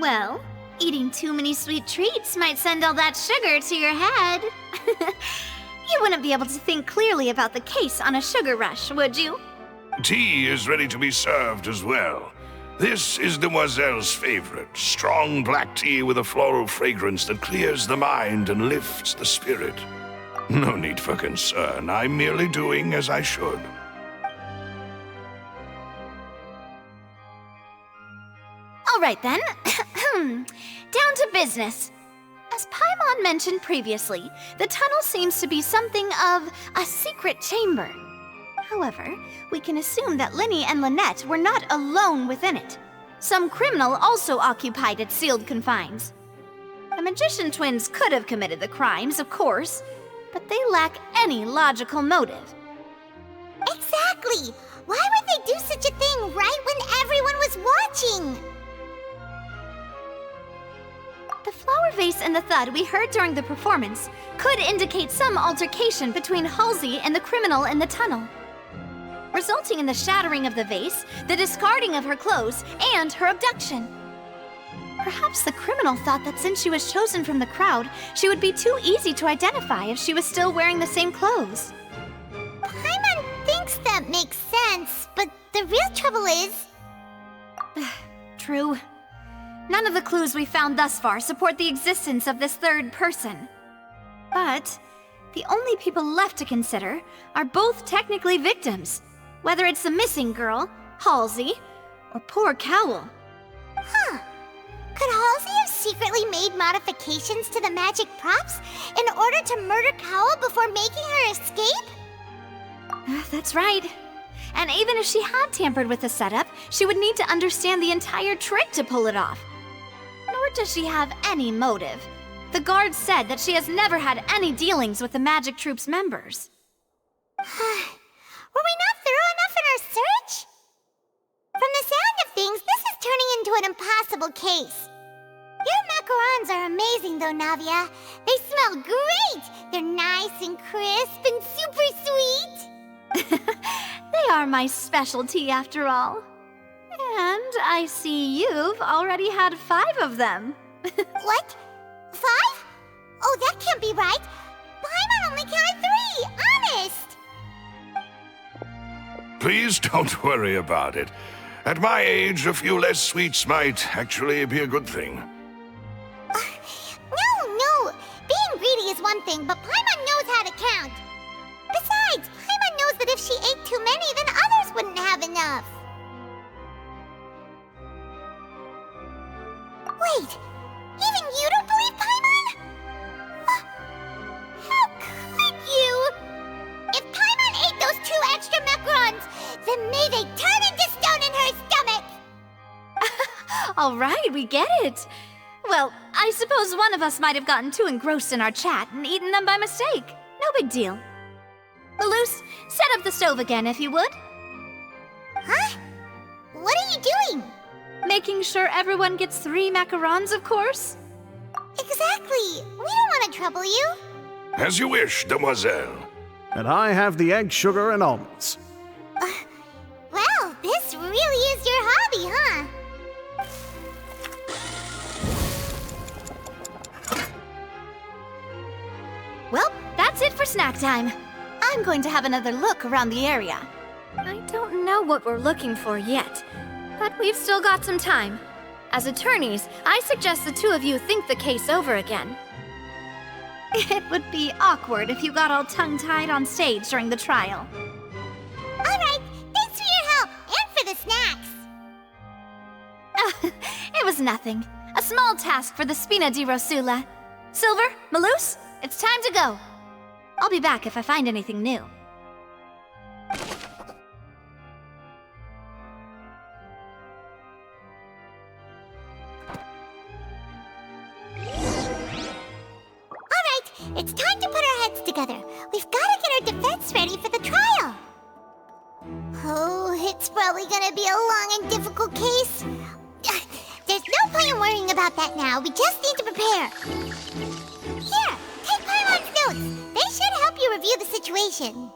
Well, eating too many sweet treats might send all that sugar to your head. You wouldn't be able to think clearly about the case on a sugar rush, would you? Tea is ready to be served as well. This is Demoiselle's favorite, strong black tea with a floral fragrance that clears the mind and lifts the spirit. No need for concern. I'm merely doing as I should. All right then. Down to business. As Paimon mentioned previously, the tunnel seems to be something of a secret chamber. However, we can assume that Linny and Lynette were not alone within it. Some criminal also occupied its sealed confines. The magician twins could have committed the crimes, of course, but they lack any logical motive. Exactly! Why would they do such a thing right when everyone was watching? The flower vase and the thud we heard during the performance could indicate some altercation between Halsey and the criminal in the tunnel, resulting in the shattering of the vase, the discarding of her clothes, and her abduction. Perhaps the criminal thought that since she was chosen from the crowd, she would be too easy to identify if she was still wearing the same clothes. Paimon thinks that makes sense, but the real trouble is... True. None of the clues we found thus far support the existence of this third person. But the only people left to consider are both technically victims, whether it's the missing girl, Halsey, or poor Cowl. Huh. Could Halsey have secretly made modifications to the magic props in order to murder Cowl before making her escape? That's right. And even if she had tampered with the setup, she would need to understand the entire trick to pull it off. Nor does she have any motive. The guards said that she has never had any dealings with the Magic Troop's members. Were we not thorough enough in our search? From the sound of things, this is turning into an impossible case. Your macarons are amazing though, Navia. They smell great! They're nice and crisp and super sweet! They are my specialty after all. And I see you've already had 5 of them. What? 5? Oh, that can't be right. Paimon only counted 3, honest! Please don't worry about it. At my age, a few less sweets might actually be a good thing. No. Being greedy is one thing, but Paimon knows how to count. Besides, Paimon knows that if she ate too many, then others wouldn't have enough. Wait, even you don't believe Paimon? How could you? If Paimon ate those 2 extra macarons, then may they turn into stone in her stomach! All right, we get it. Well, I suppose one of us might have gotten too engrossed in our chat and eaten them by mistake. No big deal. Malus, set up the stove again if you would. Huh? What are you doing? Making sure everyone gets 3 macarons, of course. Exactly. We don't want to trouble you. As you wish, demoiselle. And I have the egg, sugar, and almonds. Well, this really is your hobby, huh? Well, that's it for snack time. I'm going to have another look around the area. I don't know what we're looking for yet, but we've still got some time. As attorneys, I suggest the 2 of you think the case over again. It would be awkward if you got all tongue-tied on stage during the trial. All right, thanks for your help and for the snacks. It was nothing. A small task for the Spina di Rosula. Silver, Malus, it's time to go. I'll be back if I find anything new. It's time to put our heads together. We've got to get our defense ready for the trial. Oh, it's probably gonna be a long and difficult case. There's no point in worrying about that now. We just need to prepare. Here, take Paimon's notes. They should help you review the situation.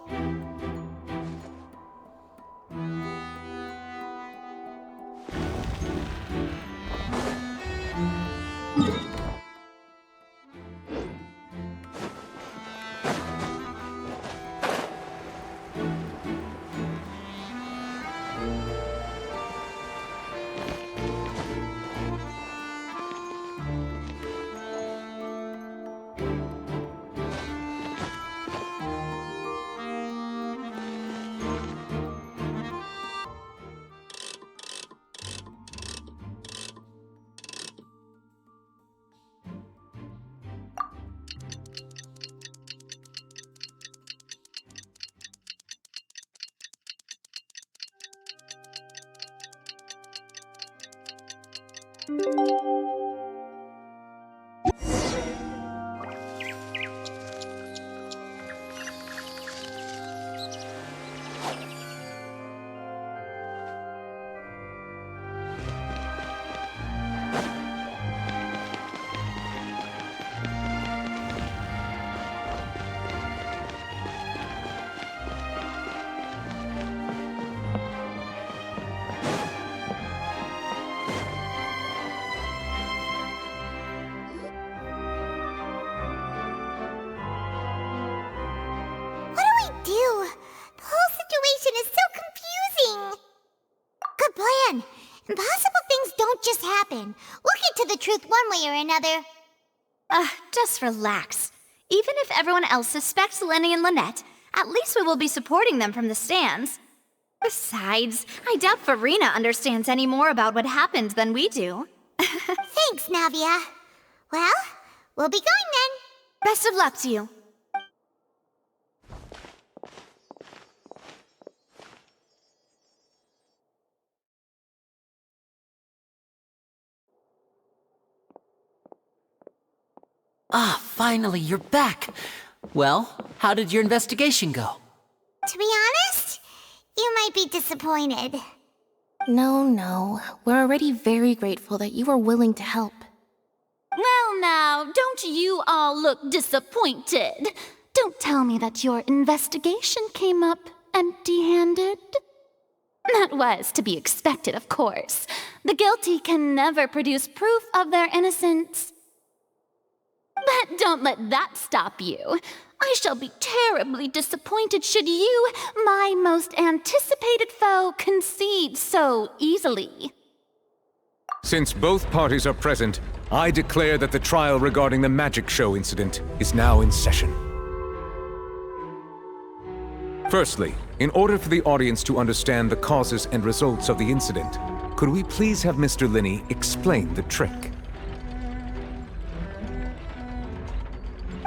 Impossible things don't just happen. We'll get to the truth one way or another. Just relax. Even if everyone else suspects Lenny and Lynette, at least we will be supporting them from the stands. Besides, I doubt Farina understands any more about what happened than we do. Thanks, Navia. Well, we'll be going then. Best of luck to you. Ah, finally, you're back. Well, how did your investigation go? To be honest, you might be disappointed. No. We're already very grateful that you were willing to help. Well now, don't you all look disappointed. Don't tell me that your investigation came up empty-handed. That was to be expected, of course. The guilty can never produce proof of their innocence. But don't let that stop you. I shall be terribly disappointed should you, my most anticipated foe, concede so easily. Since both parties are present, I declare that the trial regarding the magic show incident is now in session. Firstly, in order for the audience to understand the causes and results of the incident, could we please have Mr. Linney explain the trick?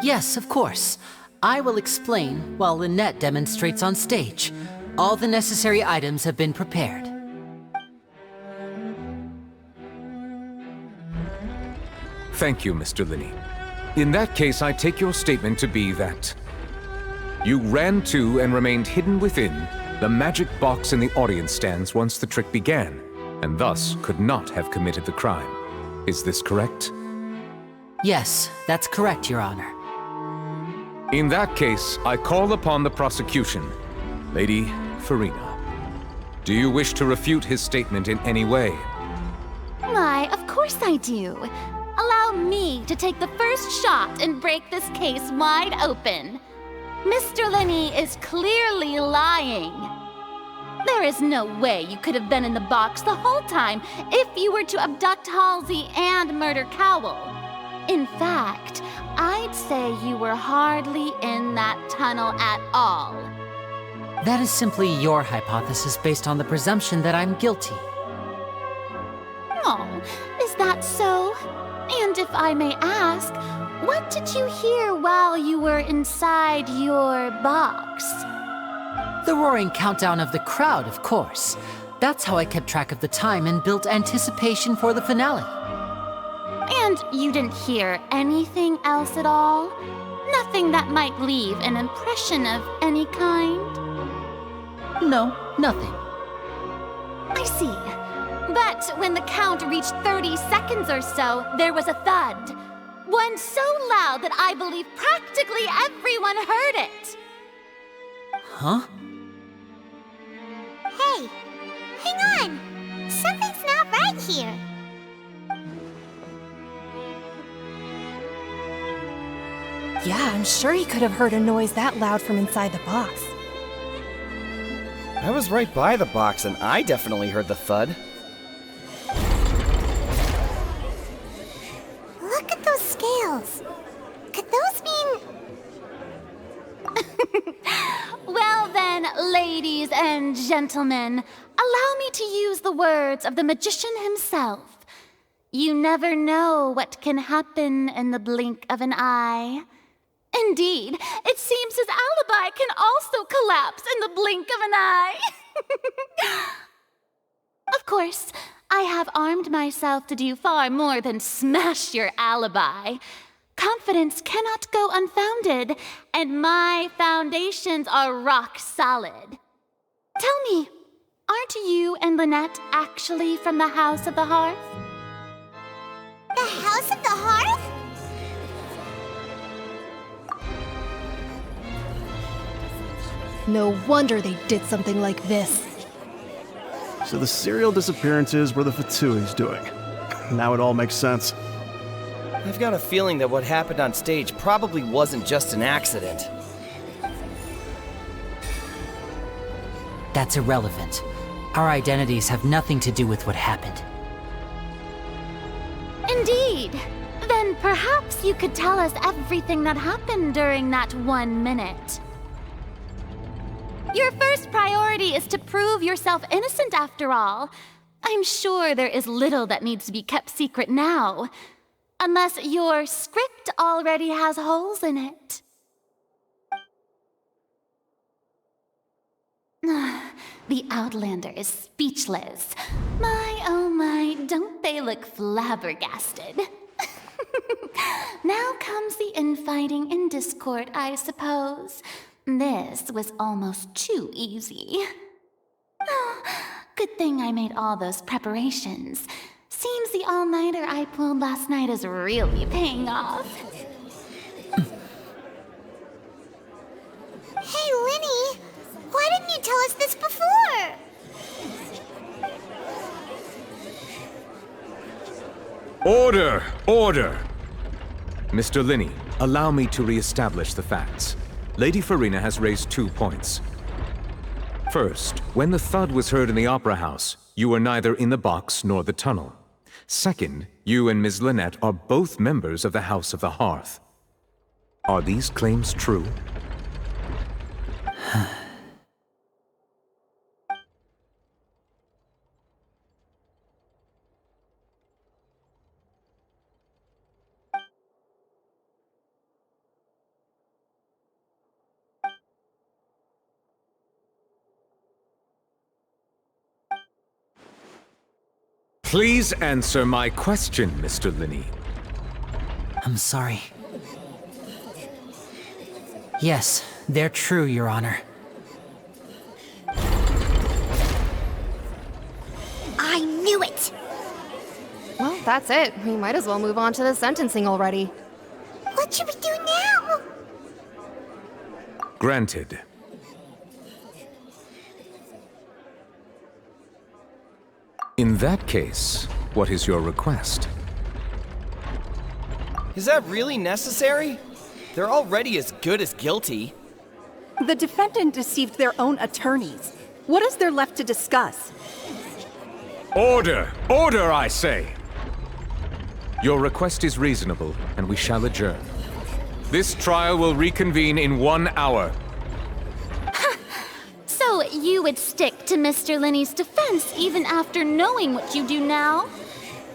Yes, of course. I will explain while Lynette demonstrates on stage. All the necessary items have been prepared. Thank you, Mr. Linney. In that case, I take your statement to be that you ran to and remained hidden within the magic box in the audience stands once the trick began, and thus could not have committed the crime. Is this correct? Yes, that's correct, Your Honor. In that case, I call upon the prosecution. Lady Farina, do you wish to refute his statement in any way? Why, of course I do. Allow me to take the first shot and break this case wide open. Mr. Linney is clearly lying. There is no way you could have been in the box the whole time if you were to abduct Halsey and murder Cowell. In fact, I'd say you were hardly in that tunnel at all. That is simply your hypothesis based on the presumption that I'm guilty. Oh, is that so? And if I may ask, what did you hear while you were inside your box? The roaring countdown of the crowd, of course. That's how I kept track of the time and built anticipation for the finale. And you didn't hear anything else at all? Nothing that might leave an impression of any kind? No, nothing. I see. But when the count reached 30 seconds or so, there was a thud. One so loud that I believe practically everyone heard it. Huh? Hey, hang on. Something's not right here. Yeah, I'm sure he could have heard a noise that loud from inside the box. I was right by the box and I definitely heard the thud. Look at those scales. Could those mean... Well then, ladies and gentlemen, allow me to use the words of the magician himself. You never know what can happen in the blink of an eye. Indeed, it seems his alibi can also collapse in the blink of an eye. Of course, I have armed myself to do far more than smash your alibi. Confidence cannot go unfounded, and my foundations are rock solid. Tell me, aren't you and Lynette actually from the House of the Hearth? The House of the Hearth? No wonder they did something like this. So the serial disappearances were the Fatui's doing. Now it all makes sense. I've got a feeling that what happened on stage probably wasn't just an accident. That's irrelevant. Our identities have nothing to do with what happened. Indeed. Then perhaps you could tell us everything that happened during that 1 minute. Your first priority is to prove yourself innocent after all. I'm sure there is little that needs to be kept secret now. Unless your script already has holes in it. The Outlander is speechless. My, oh my, don't they look flabbergasted? Now comes the infighting and discord, I suppose. This was almost too easy. Good thing I made all those preparations. Seems the all-nighter I pulled last night is really paying off. Hey, Linny! Why didn't you tell us this before? Order! Order! Mr. Linney, allow me to re-establish the facts. Lady Farina has raised 2 points. First, when the thud was heard in the Opera House, you were neither in the box nor the tunnel. Second, you and Ms. Lynette are both members of the House of the Hearth. Are these claims true? Please answer my question, Mr. Linney. I'm sorry. Yes, they're true, Your Honor. I knew it! Well, that's it. We might as well move on to the sentencing already. What should we do now? Granted. In that case, what is your request? Is that really necessary? They're already as good as guilty. The defendant deceived their own attorneys. What is there left to discuss? Order! Order, I say! Your request is reasonable, and we shall adjourn. This trial will reconvene in 1 hour. So you would stick to Mr. Linney's defense even after knowing what you do now?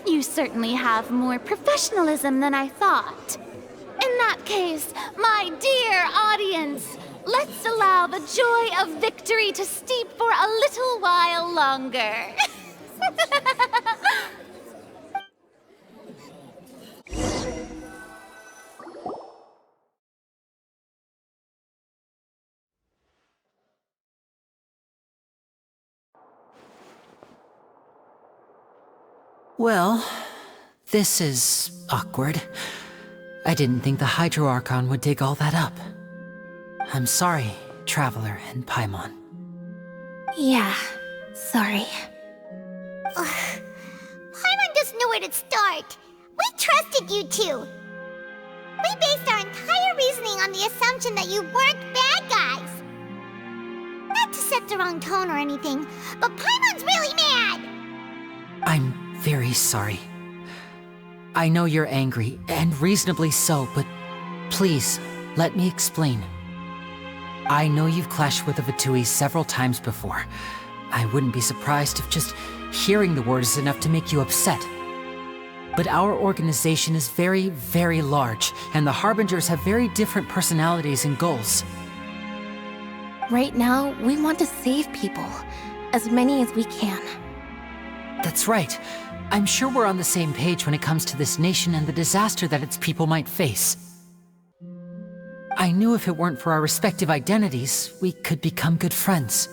You certainly have more professionalism than I thought. In that case, my dear audience, let's allow the joy of victory to steep for a little while longer. Well, this is awkward. I didn't think the Hydro Archon would dig all that up. I'm sorry, Traveler and Paimon. Yeah, sorry. Paimon doesn't know where to start. We trusted you two. We based our entire reasoning on the assumption that you weren't bad guys. Not to set the wrong tone or anything, but Paimon's really mad. I'm very sorry. I know you're angry, and reasonably so, but please, let me explain. I know you've clashed with the Fatui several times before. I wouldn't be surprised if just hearing the word is enough to make you upset. But our organization is very, very large, and the Harbingers have very different personalities and goals. Right now, we want to save people. As many as we can. That's right. I'm sure we're on the same page when it comes to this nation and the disaster that its people might face. I knew if it weren't for our respective identities, we could become good friends.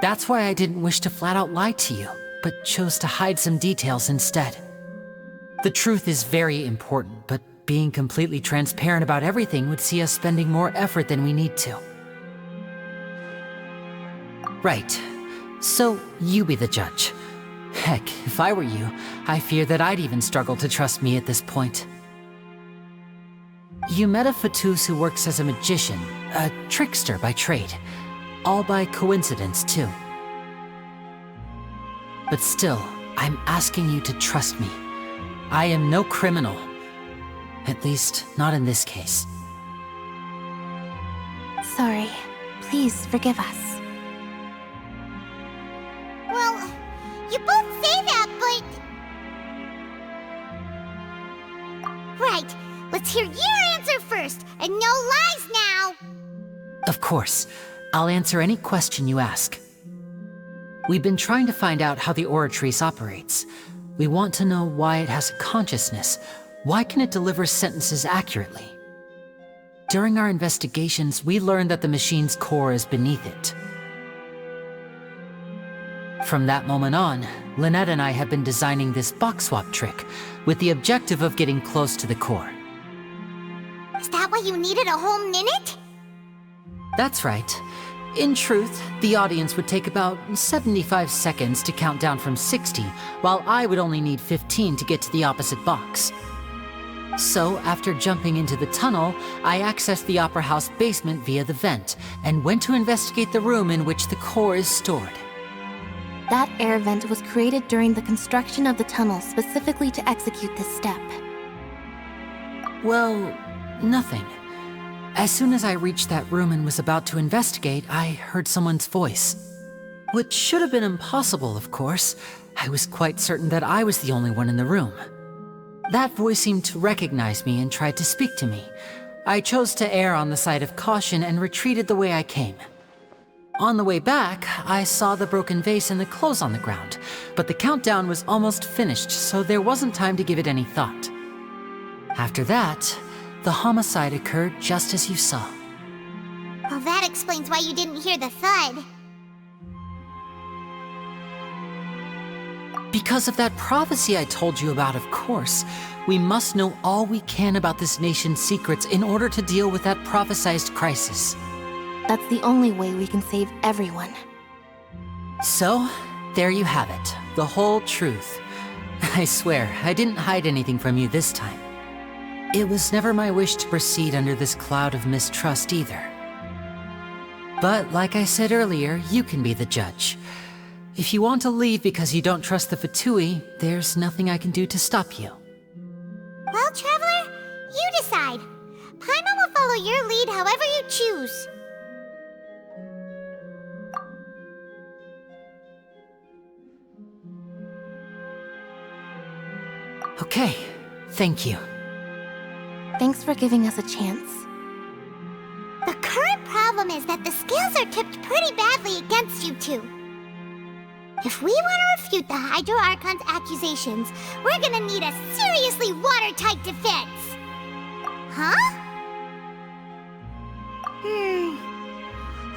That's why I didn't wish to flat out lie to you, but chose to hide some details instead. The truth is very important, but being completely transparent about everything would see us spending more effort than we need to. Right. So, you be the judge. Heck, if I were you, I fear that I'd even struggle to trust me at this point. You met a Fatus who works as a magician, a trickster by trade. All by coincidence, too. But still, I'm asking you to trust me. I am no criminal. At least, not in this case. Sorry. Please forgive us. Well, you both say that, but... Right. Let's hear your answer first, and no lies now! Of course. I'll answer any question you ask. We've been trying to find out how the Oratrice operates. We want to know why it has a consciousness. Why can it deliver sentences accurately? During our investigations, we learned that the machine's core is beneath it. From that moment on, Lynette and I have been designing this box swap trick, with the objective of getting close to the core. Is that why you needed a whole minute? That's right. In truth, the audience would take about 75 seconds to count down from 60, while I would only need 15 to get to the opposite box. So, after jumping into the tunnel, I accessed the Opera House basement via the vent, and went to investigate the room in which the core is stored. That air vent was created during the construction of the tunnel specifically to execute this step. Well, nothing. As soon as I reached that room and was about to investigate, I heard someone's voice. Which should have been impossible, of course. I was quite certain that I was the only one in the room. That voice seemed to recognize me and tried to speak to me. I chose to err on the side of caution and retreated the way I came. On the way back, I saw the broken vase and the clothes on the ground, but the countdown was almost finished, so there wasn't time to give it any thought. After that, the homicide occurred just as you saw. Well, that explains why you didn't hear the thud. Because of that prophecy I told you about, of course. We must know all we can about this nation's secrets in order to deal with that prophesized crisis. That's the only way we can save everyone. So, there you have it. The whole truth. I swear, I didn't hide anything from you this time. It was never my wish to proceed under this cloud of mistrust either. But like I said earlier, you can be the judge. If you want to leave because you don't trust the Fatui, there's nothing I can do to stop you. Well, Traveler, you decide. Paimon will follow your lead however you choose. Okay, thank you. Thanks for giving us a chance. The current problem is that the scales are tipped pretty badly against you two. If we want to refute the Hydro Archon's accusations, we're gonna need a seriously watertight defense. Huh?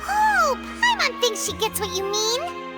Oh, Paimon thinks she gets what you mean.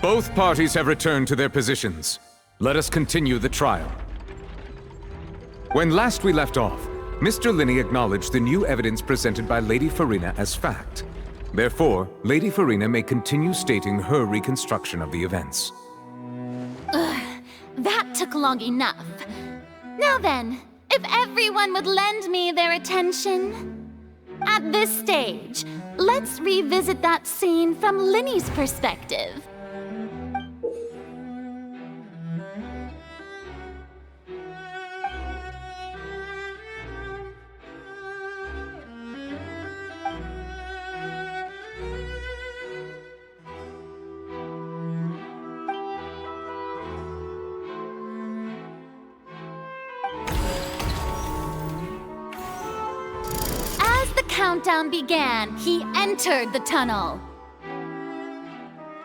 Both parties have returned to their positions. Let us continue the trial. When last we left off, Mr. Linney acknowledged the new evidence presented by Lady Farina as fact. Therefore, Lady Farina may continue stating her reconstruction of the events. Ugh, long enough. Now then, if everyone would lend me their attention. At this stage, let's revisit that scene from Linny's perspective. Countdown began, he entered the tunnel.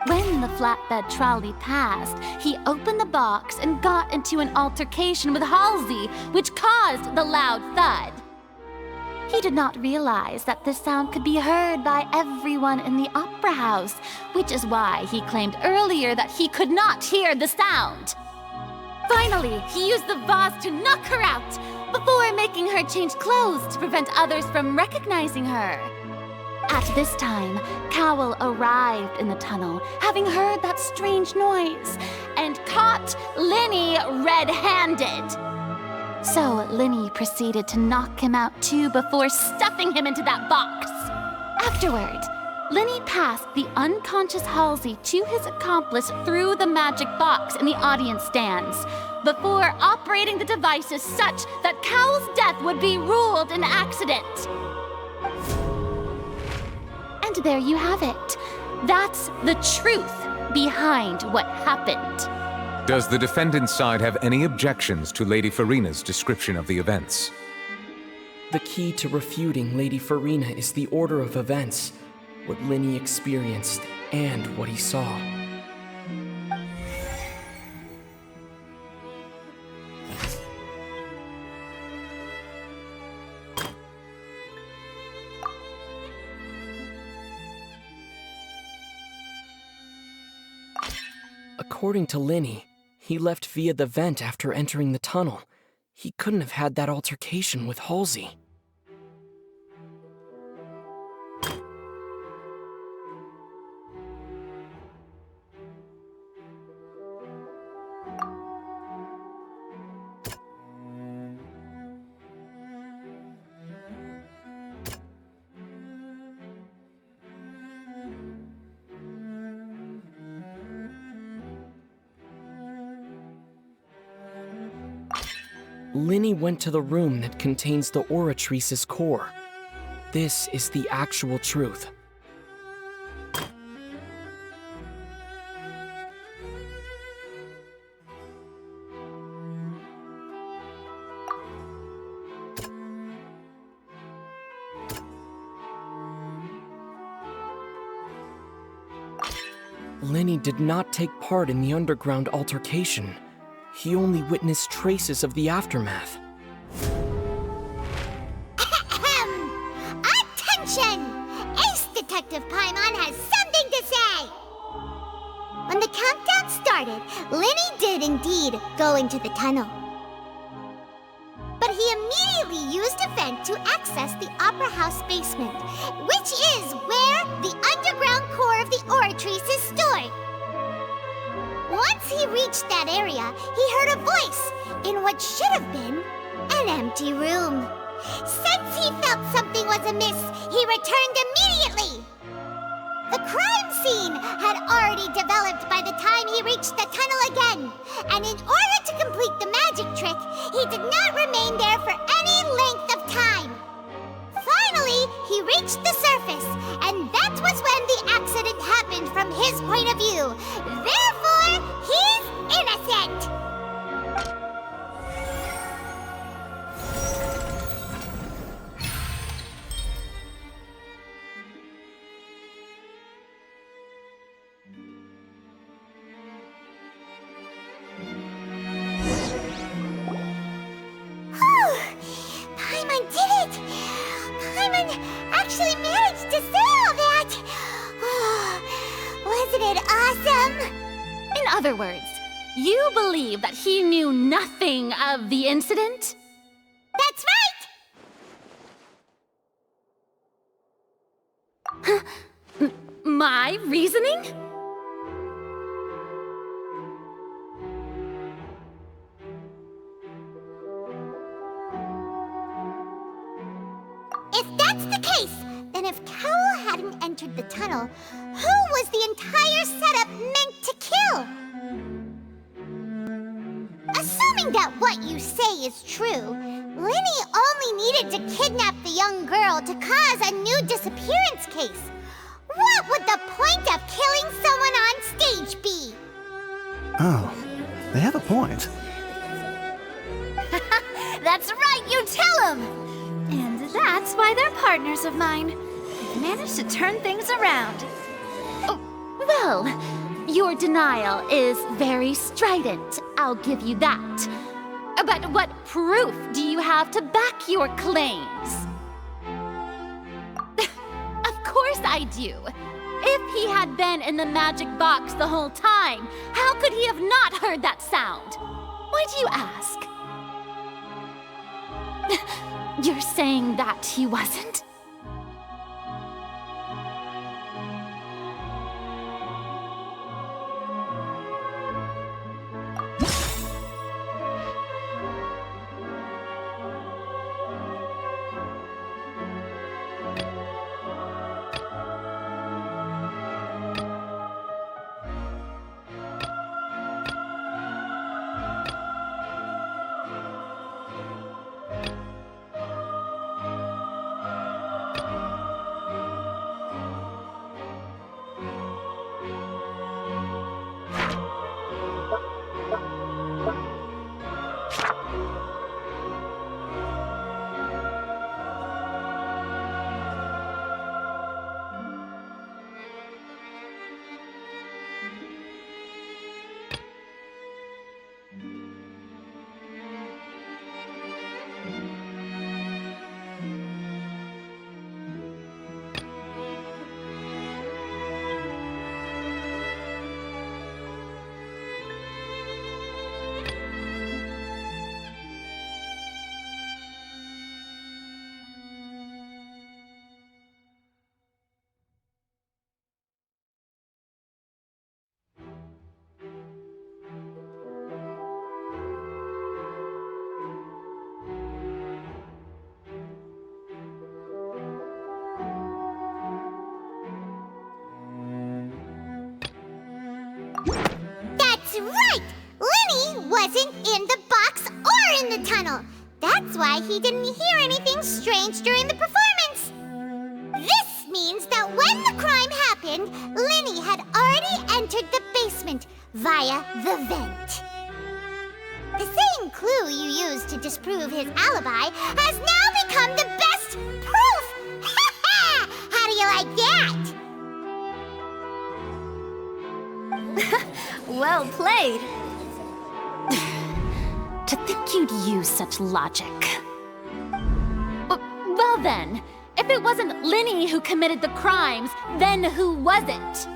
When the flatbed trolley passed, he opened the box and got into an altercation with Halsey, which caused the loud thud. He did not realize that this sound could be heard by everyone in the opera house, which is why he claimed earlier that he could not hear the sound. Finally, he used the vase to knock her out, before making her change clothes to prevent others from recognizing her. At this time, Cowell arrived in the tunnel, having heard that strange noise, and caught Linny red-handed. So Linny proceeded to knock him out too before stuffing him into that box. Afterward, Linny passed the unconscious Halsey to his accomplice through the magic box in the audience stands, before operating the devices such that Cowell's death would be ruled an accident. And there you have it. That's the truth behind what happened. Does the defendant's side have any objections to Lady Farina's description of the events? The key to refuting Lady Farina is the order of events, what Linny experienced and what he saw. According to Linny, he left via the vent after entering the tunnel. He couldn't have had that altercation with Halsey. Linny went to the room that contains the Oratrice's core. This is the actual truth. Linny did not take part in the underground altercation. He only witnessed traces of the aftermath. Attention! Ace Detective Paimon has something to say! When the countdown started, Linny did indeed go into the tunnel. But he immediately used a vent to access the Opera House basement, which is where the underground core of the Oratrice is stored. Once he reached that area, he heard a voice in what should have been an empty room. Since he felt something was amiss, he returned immediately. The crime scene had already developed by the time he reached the tunnel again, and in order to complete the magic trick, he did not remain there for any length of time. Finally, he reached the surface, and that was when the accident happened from his point of view. Therefore, he's innocent! Paimon did it! Paimon actually managed to say all that! Wasn't it awesome? In other words, you believe that he knew nothing of the incident? That's right! My reasoning? If that's the case, then if Cowell hadn't entered the tunnel, who was the entire setup meant to kill? Assuming that what you say is true, Linny only needed to kidnap the young girl to cause a new disappearance case. What would the point of killing someone on stage be? Oh, they have a point. That's right, you tell them! And that's why they're partners of mine. They've managed to turn things around. Oh, well, your denial is very strident, I'll give you that. But what proof do you have to back your claims? Of course I do. If he had been in the magic box the whole time, how could he have not heard that sound? Why do you ask? You're saying that he wasn't? That's right! Linny wasn't in the box or in the tunnel. That's why he didn't hear anything strange during the performance. This means that when the crime happened, Linny had already entered the basement via the vent. The same clue you used to disprove his alibi has now become the best proof! Ha ha! How do you like that? Well played. To think you'd use such logic. Well then, if it wasn't Linny who committed the crimes, then who was it?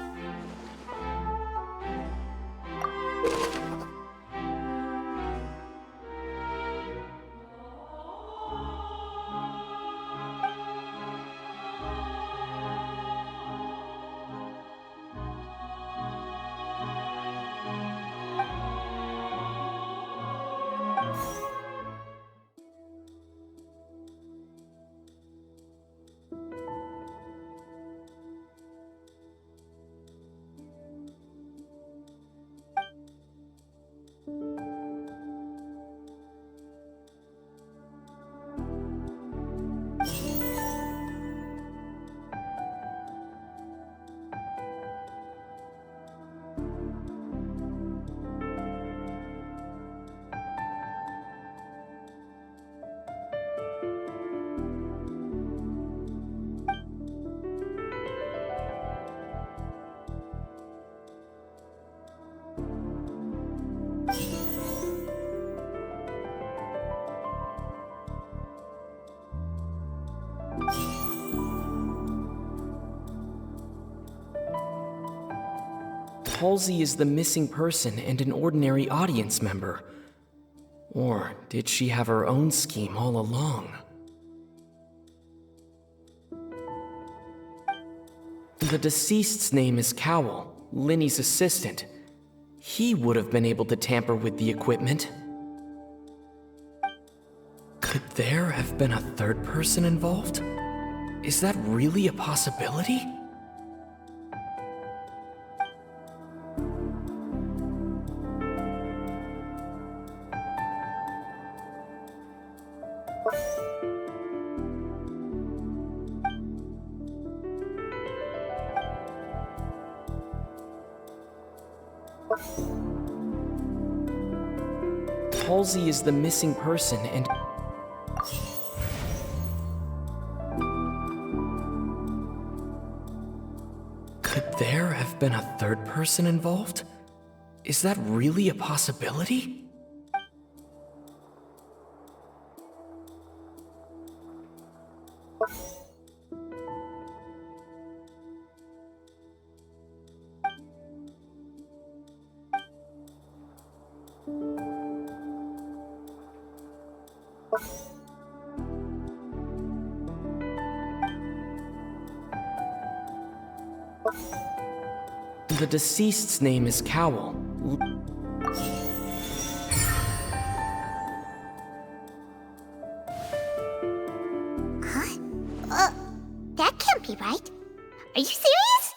Halsey is the missing person and an ordinary audience member. Or did she have her own scheme all along? The deceased's name is Cowell, Linny's assistant. He would have been able to tamper with the equipment. Could there have been a third person involved? Is that really a possibility? Halsey is the missing person, and... Could there have been a third person involved? Is that really a possibility? The deceased's name is Cowell. That can't be right. Are you serious?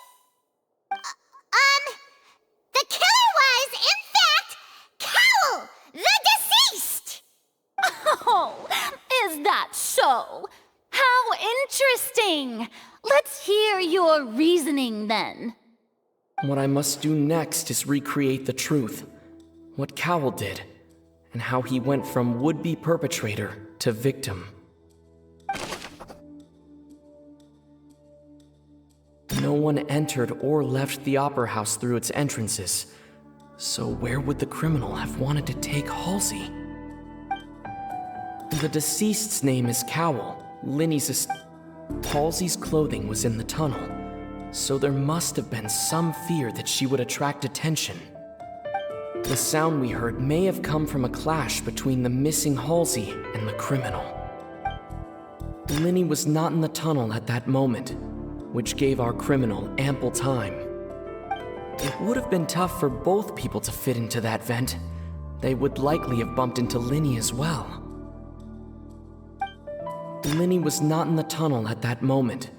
The killer was, in fact, Cowell, the deceased! Oh, is that so? How interesting! Let's hear your reasoning then. What I must do next is recreate the truth. What Cowell did, and how he went from would-be perpetrator to victim. No one entered or left the Opera House through its entrances. So where would the criminal have wanted to take Halsey? The deceased's name is Cowell. Halsey's clothing was in the tunnel, so there must have been some fear that she would attract attention. The sound we heard may have come from a clash between the missing Halsey and the criminal. Linny was not in the tunnel at that moment, which gave our criminal ample time. It would have been tough for both people to fit into that vent. They would likely have bumped into Linny as well. Linny was not in the tunnel at that moment,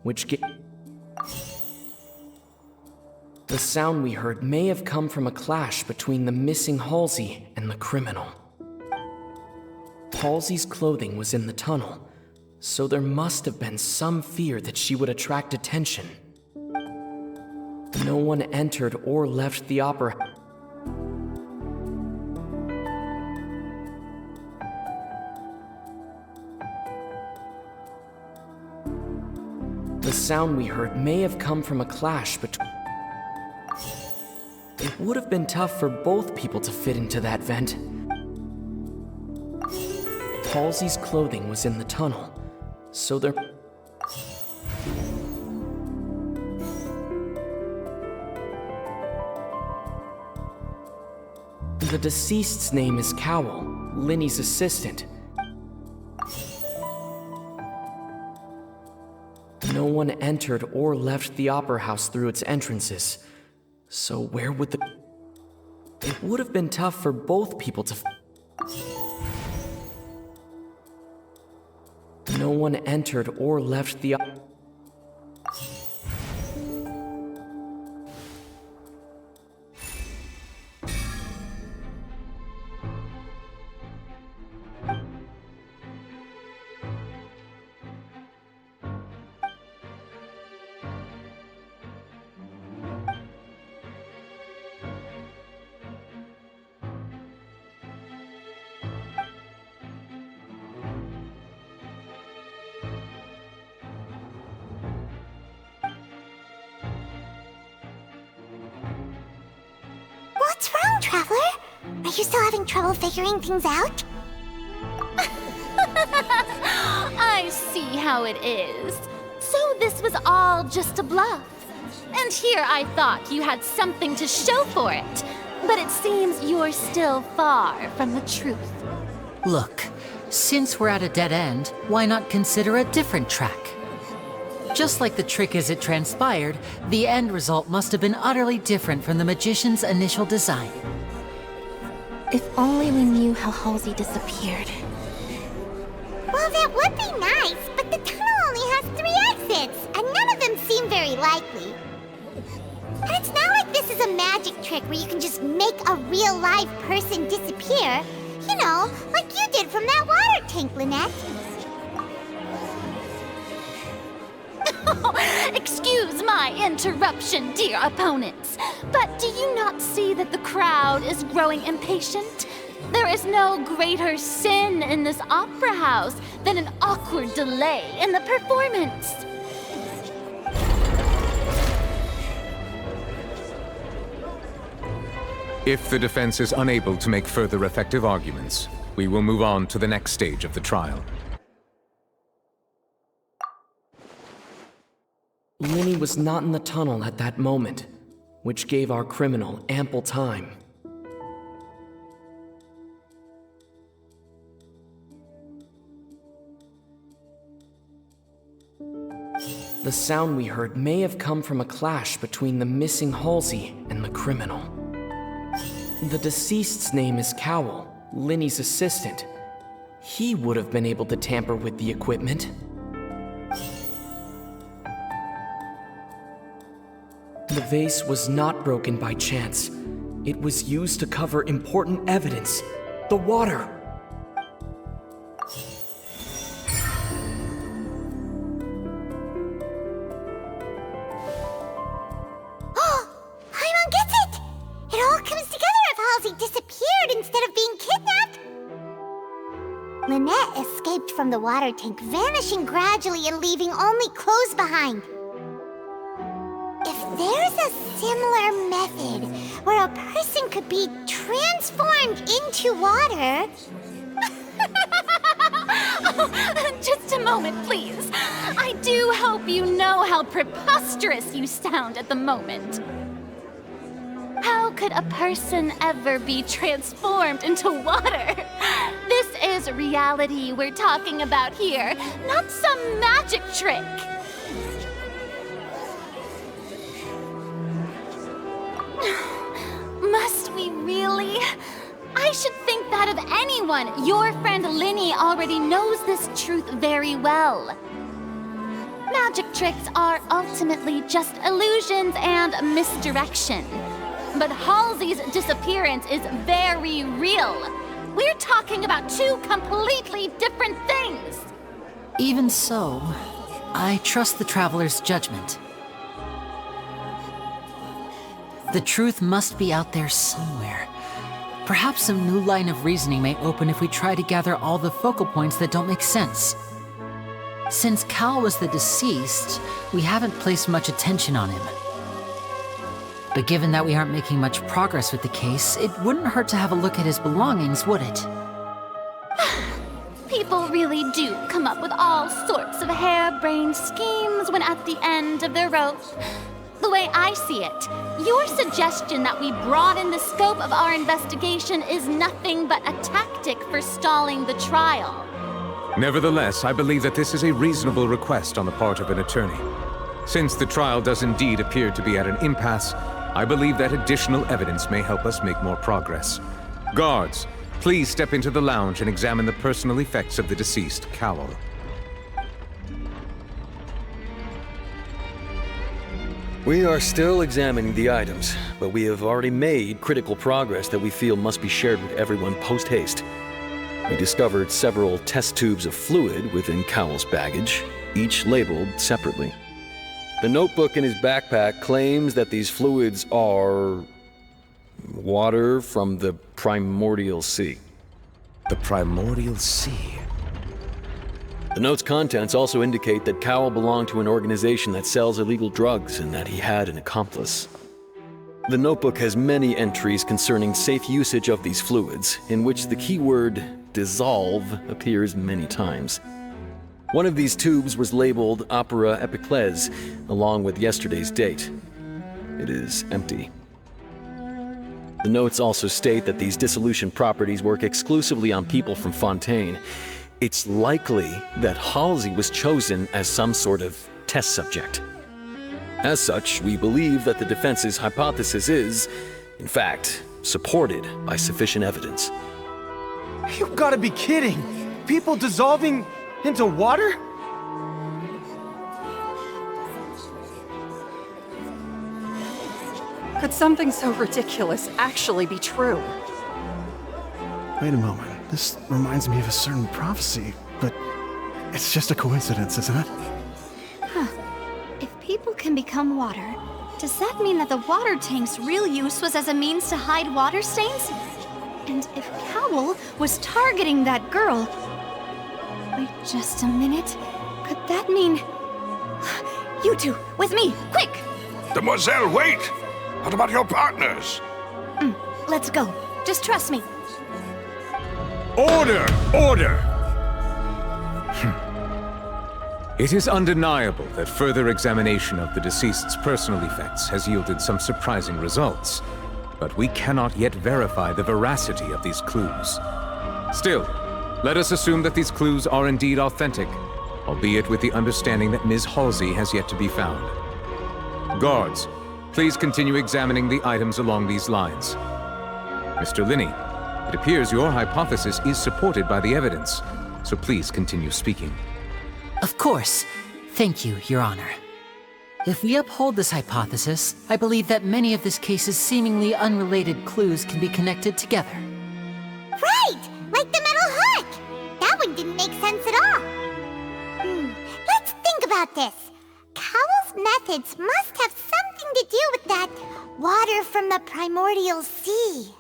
which The sound we heard may have come from a clash between the missing Halsey and the criminal. Halsey's clothing was in the tunnel, so there must have been some fear that she would attract attention. No one entered or left the opera. The sound we heard may have come from a clash between... It would have been tough for both people to fit into that vent. Halsey's clothing was in the tunnel, so there... The deceased's name is Cowell, Linny's assistant. No one entered or left the Opera House through its entrances, so where would the... It would have been tough for both people to... No one entered or left the... What's wrong, Traveler? Are you still having trouble figuring things out? I see how it is. So this was all just a bluff. And here I thought you had something to show for it. But it seems you're still far from the truth. Look, since we're at a dead end, why not consider a different track? Just like the trick as it transpired, the end result must have been utterly different from the magician's initial design. If only we knew how Halsey disappeared. Well, that would be nice, but the tunnel only has 3 magic trick where you can just make a real live person disappear. You know, like you did from that water tank, Lynette. Excuse my interruption, dear opponents, but do you not see that the crowd is growing impatient? There is no greater sin in this opera house than an awkward delay in the performance. If the defense is unable to make further effective arguments, we will move on to the next stage of the trial. Linny was not in the tunnel at that moment, which gave our criminal ample time. The sound we heard may have come from a clash between the missing Halsey and the criminal. The deceased's name is Cowell, Linny's assistant. He would have been able to tamper with the equipment. The vase was not broken by chance. It was used to cover important evidence, the water. Paimon gets it! It all comes together if Halsey disappeared instead of being kidnapped. Lynette escaped from the water tank, vanishing gradually and leaving only clothes behind. If there's a similar method where a person could be transformed into water... Just a moment, please. I do hope you know how preposterous you sound at the moment. How could a person ever be transformed into water? This is reality we're talking about here, not some magic trick. Must we really? I should think that of anyone. Your friend Linny already knows this truth very well. Magic tricks are ultimately just illusions and misdirection. But Halsey's disappearance is very real. We're talking about two completely different things. Even so, I trust the Traveler's judgment. The truth must be out there somewhere. Perhaps some new line of reasoning may open if we try to gather all the focal points that don't make sense. Since Cal was the deceased, we haven't placed much attention on him. But given that we aren't making much progress with the case, it wouldn't hurt to have a look at his belongings, would it? People really do come up with all sorts of harebrained schemes when at the end of their rope. The way I see it, your suggestion that we broaden the scope of our investigation is nothing but a tactic for stalling the trial. Nevertheless, I believe that this is a reasonable request on the part of an attorney. Since the trial does indeed appear to be at an impasse, I believe that additional evidence may help us make more progress. Guards, please step into the lounge and examine the personal effects of the deceased, Cowell. We are still examining the items, but we have already made critical progress that we feel must be shared with everyone post-haste. We discovered several test tubes of fluid within Cowell's baggage, each labeled separately. The notebook in his backpack claims that these fluids are water from the primordial sea. The primordial sea? The note's contents also indicate that Cowell belonged to an organization that sells illegal drugs and that he had an accomplice. The notebook has many entries concerning safe usage of these fluids, in which the keyword dissolve appears many times. One of these tubes was labeled Opera Epiclese, along with yesterday's date. It is empty. The notes also state that these dissolution properties work exclusively on people from Fontaine. It's likely that Halsey was chosen as some sort of test subject. As such, we believe that the defense's hypothesis is, in fact, supported by sufficient evidence. You've got to be kidding! People dissolving into water? Could something so ridiculous actually be true? Wait a moment. This reminds me of a certain prophecy, but it's just a coincidence, isn't it? Huh. If people can become water, does that mean that the water tank's real use was as a means to hide water stains? And if Cowl was targeting that girl... Wait just a minute. Could that mean... You two, with me, quick! Demoiselle, wait! What about your partners? Let's go. Just trust me. Order! Order! It is undeniable that further examination of the deceased's personal effects has yielded some surprising results, but we cannot yet verify the veracity of these clues. Still, let us assume that these clues are indeed authentic, albeit with the understanding that Ms. Halsey has yet to be found. Guards, please continue examining the items along these lines. Mr. Linney, it appears your hypothesis is supported by the evidence, so please continue speaking. Of course. Thank you, Your Honor. If we uphold this hypothesis, I believe that many of this case's seemingly unrelated clues can be connected together. Right! Like the metal hook! That one didn't make sense at all. Let's think about this. Cowell's methods must have something to do with that water from the primordial sea.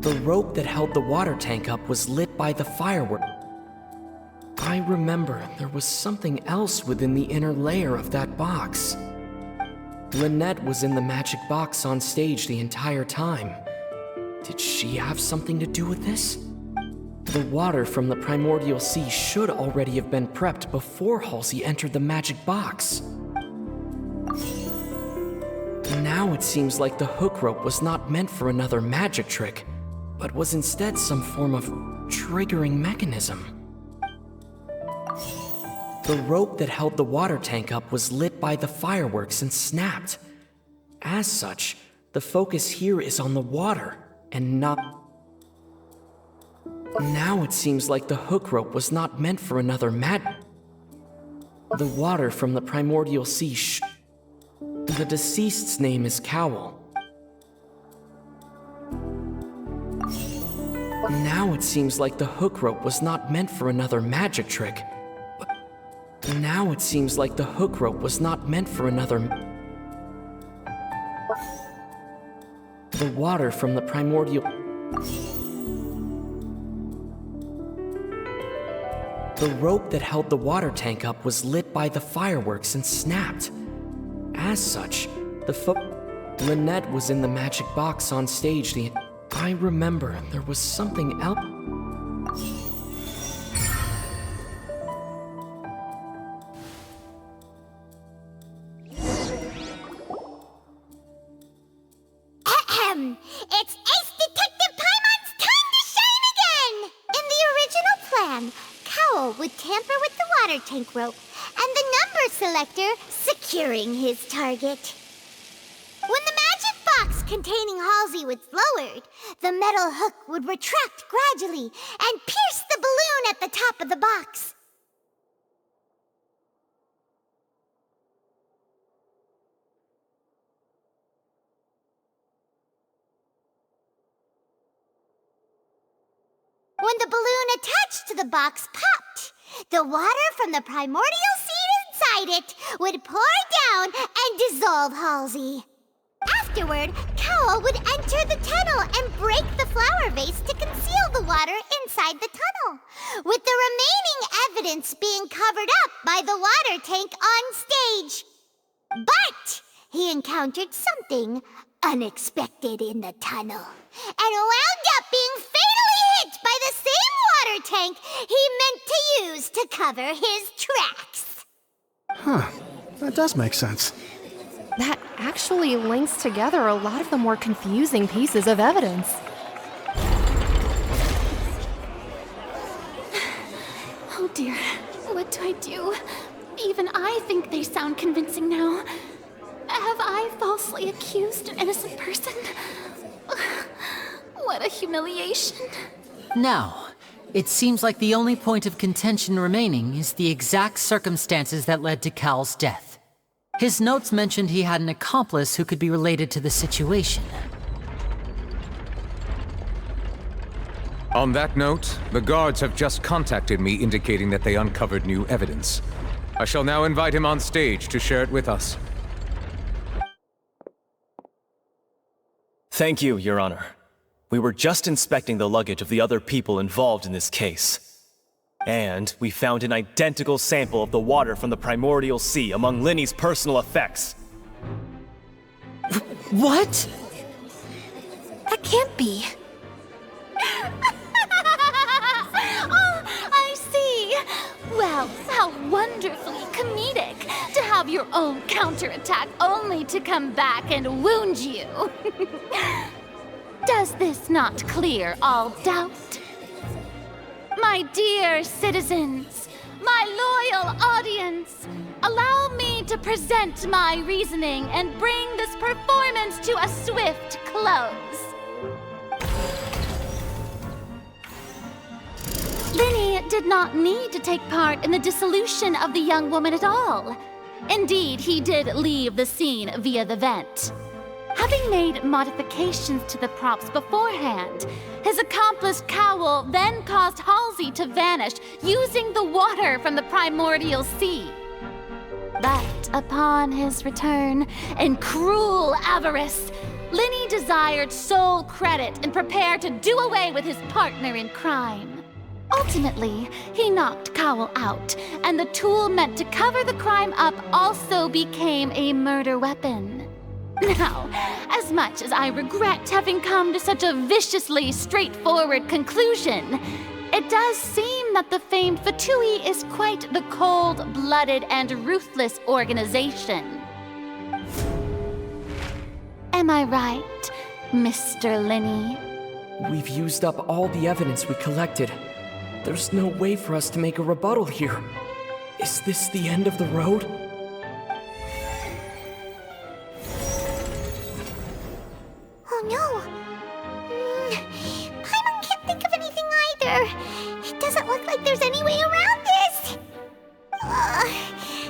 The rope that held the water tank up was lit by the firework. I remember there was something else within the inner layer of that box. Lynette was in the magic box on stage the entire time. Did she have something to do with this? The water from the primordial sea should already have been prepped before Halsey entered the magic box. Now it seems like the hook rope was not meant for another magic trick, but was instead some form of triggering mechanism. The rope that held the water tank up was lit by the fireworks and snapped. As such, the focus here is on the water, and not... Now it seems like the hook rope was not meant for another The water from the primordial sea The deceased's name is Cowell. Now it seems like the hook rope was not meant for another magic trick. Now it seems like the hook rope was not meant for another... The water from the primordial... The rope that held the water tank up was lit by the fireworks and snapped. As such, Lynette was in the magic box on stage I remember there was something else. It's Ace Detective Paimon's time to shine again! In the original plan, Cowell would tamper with the water tank rope and the number selector securing his target. When the magic box containing Halsey was lowered, the metal hook would retract gradually and pierce the balloon at the top of the box. When the balloon attached to the box popped, the water from the primordial seed inside it would pour down and dissolve Halsey. Afterward, Cowell would enter the tunnel and break the flower vase to conceal the water inside the tunnel, with the remaining evidence being covered up by the water tank on stage. But he encountered something unexpected in the tunnel, and wound up being fatally hit by the same water tank he meant to use to cover his tracks. Huh, that does make sense. That actually links together a lot of the more confusing pieces of evidence. Oh dear, what do I do? Even I think they sound convincing now. Have I falsely accused an innocent person? What a humiliation. Now, It seems like the only point of contention remaining is the exact circumstances that led to Cal's death. His notes mentioned he had an accomplice who could be related to the situation. On that note, the guards have just contacted me indicating that they uncovered new evidence. I shall now invite him on stage to share it with us. Thank you, Your Honor. We were just inspecting the luggage of the other people involved in this case. And we found an identical sample of the water from the primordial sea among Linny's personal effects. What? That can't be. Oh, I see. Well, how wonderfully comedic to have your own counterattack only to come back and wound you. Does this not clear all doubt? My dear citizens, my loyal audience, allow me to present my reasoning and bring this performance to a swift close. Linny did not need to take part in the dissolution of the young woman at all. Indeed, he did leave the scene via the vent. Having made modifications to the props beforehand, his accomplice Cowell then caused Halsey to vanish using the water from the primordial sea. But upon his return, in cruel avarice, Linny desired sole credit and prepared to do away with his partner in crime. Ultimately, he knocked Cowell out, and the tool meant to cover the crime up also became a murder weapon. Now, as much as I regret having come to such a viciously straightforward conclusion, it does seem that the famed Fatui is quite the cold-blooded and ruthless organization. Am I right, Mr. Linny? We've used up all the evidence we collected. There's no way for us to make a rebuttal here. Is this the end of the road? Oh no! Paimon can't think of anything either. It doesn't look like there's any way around this.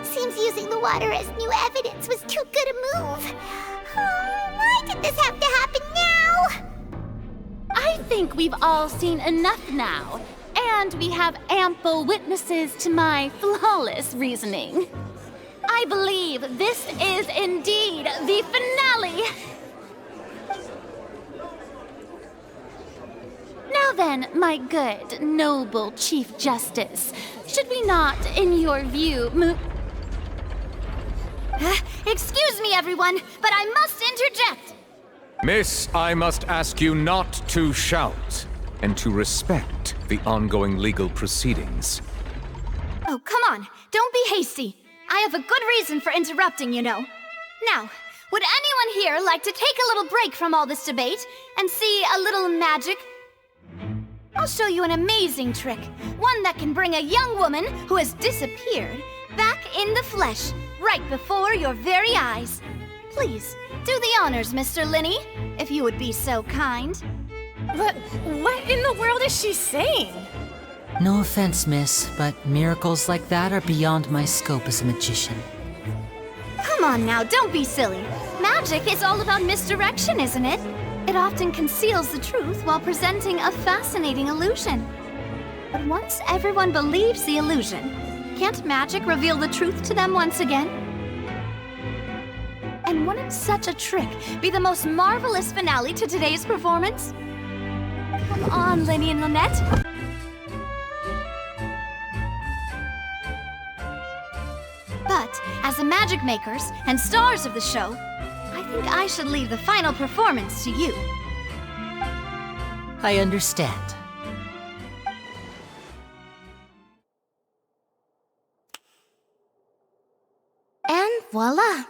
Seems using the water as new evidence was too good a move. Why did this have to happen now? I think we've all seen enough now, and we have ample witnesses to my flawless reasoning. I believe this is indeed the finale. Now then, my good, noble Chief Justice, should we not, in your view, Excuse me, everyone, but I must interject. Miss, I must ask you not to shout, and to respect the ongoing legal proceedings. Oh, come on. Don't be hasty. I have a good reason for interrupting, you know. Now, would anyone here like to take a little break from all this debate and see a little magic? I'll show you an amazing trick. One that can bring a young woman who has disappeared back in the flesh, right before your very eyes. Please, do the honors, Mr. Linny, if you would be so kind. But what in the world is she saying? No offense, miss, but miracles like that are beyond my scope as a magician. Come on now, don't be silly. Magic is all about misdirection, isn't it? It often conceals the truth while presenting a fascinating illusion. But once everyone believes the illusion, can't magic reveal the truth to them once again? And wouldn't such a trick be the most marvelous finale to today's performance? Come on, Linny and Lynette. But as the magic makers and stars of the show, I think I should leave the final performance to you. I understand. And voila!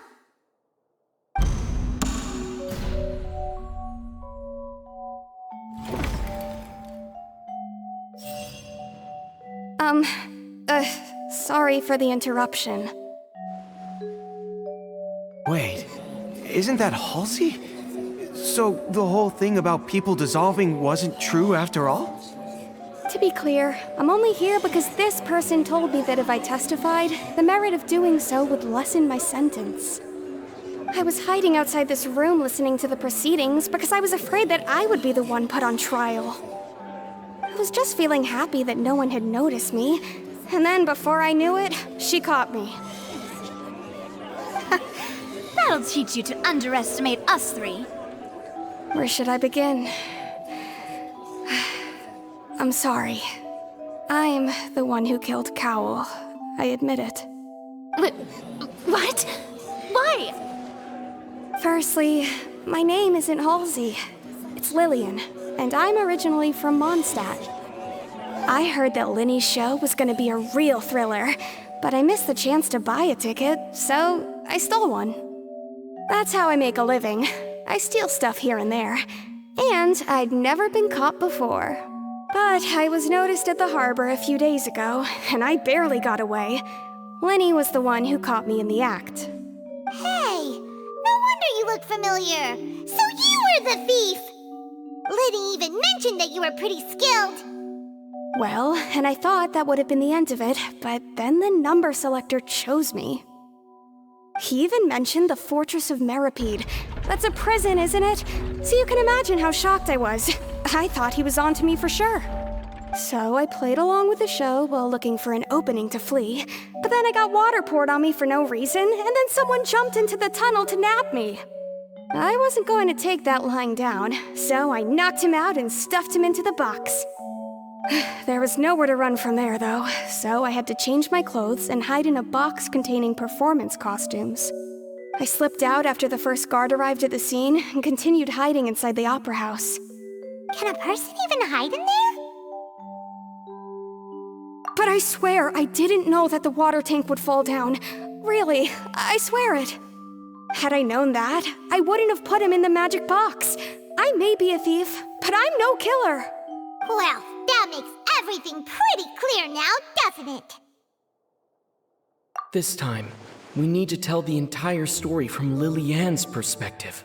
Sorry for the interruption. Wait, isn't that Halsey? So the whole thing about people dissolving wasn't true after all? To be clear, I'm only here because this person told me that if I testified, the merit of doing so would lessen my sentence. I was hiding outside this room listening to the proceedings because I was afraid that I would be the one put on trial. I was just feeling happy that no one had noticed me, and then before I knew it, she caught me. That'll teach you to underestimate us three. Where should I begin? I'm sorry. I'm the one who killed Cowl. I admit it. What? Why? Firstly, my name isn't Halsey. It's Lillian, and I'm originally from Mondstadt. I heard that Linny's show was gonna be a real thriller, but I missed the chance to buy a ticket, so I stole one. That's how I make a living. I steal stuff here and there. And I'd never been caught before. But I was noticed at the harbor a few days ago, and I barely got away. Linny was the one who caught me in the act. Hey, no wonder you look familiar. So you were the thief! Liddy even mentioned that you were pretty skilled. Well, and I thought that would have been the end of it, but then the number selector chose me. He even mentioned the Fortress of Meripede. That's a prison, isn't it? So you can imagine how shocked I was. I thought he was on to me for sure. So I played along with the show while looking for an opening to flee, but then I got water poured on me for no reason, and then someone jumped into the tunnel to nab me. I wasn't going to take that lying down, so I knocked him out and stuffed him into the box. There was nowhere to run from there, though, so I had to change my clothes and hide in a box containing performance costumes. I slipped out after the first guard arrived at the scene and continued hiding inside the opera house. Can a person even hide in there? But I swear I didn't know that the water tank would fall down. Really, I swear it. Had I known that, I wouldn't have put him in the magic box. I may be a thief, but I'm no killer. Well, that makes everything pretty clear now, doesn't it? This time, we need to tell the entire story from Lily-Ann's perspective.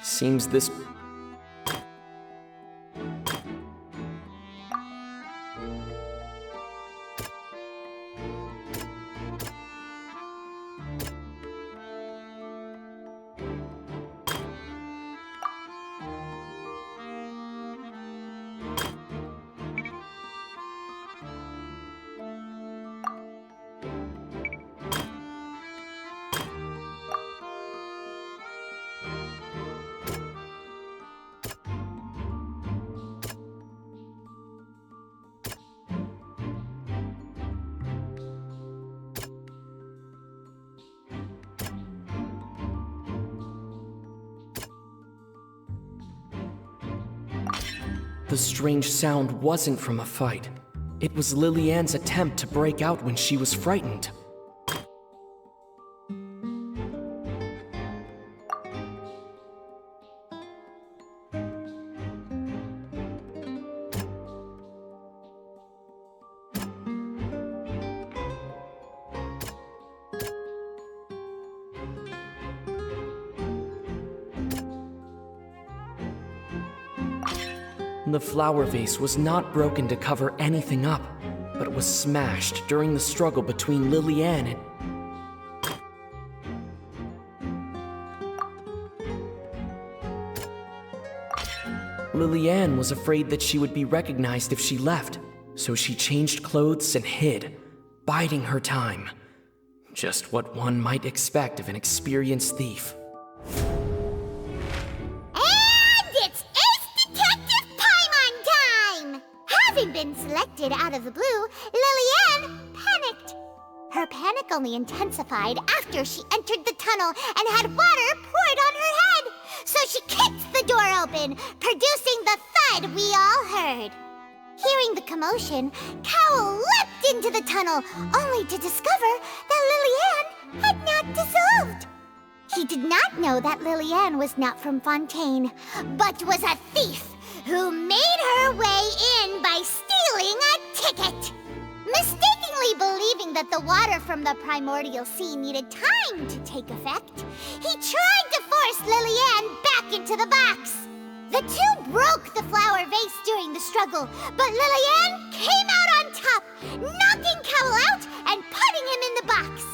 Seems this... The strange sound wasn't from a fight. It was Lily-Ann's attempt to break out when she was frightened. The flower vase was not broken to cover anything up, but it was smashed during the struggle between Lily-Ann and... Lily-Ann was afraid that she would be recognized if she left, so she changed clothes and hid, biding her time. Just what one might expect of an experienced thief. Been selected out of the blue, Lily-Ann panicked. Her panic only intensified after she entered the tunnel and had water poured on her head. So she kicked the door open, producing the thud we all heard. Hearing the commotion, Cowl leapt into the tunnel, only to discover that Lillian had not dissolved. He did not know that Lillian was not from Fontaine, but was a thief who made her way in by stealing a ticket. Mistakenly believing that the water from the primordial sea needed time to take effect, he tried to force Lillian back into the box. The two broke the flower vase during the struggle, but Lillian came out on top, knocking Cowl out and putting him in the box.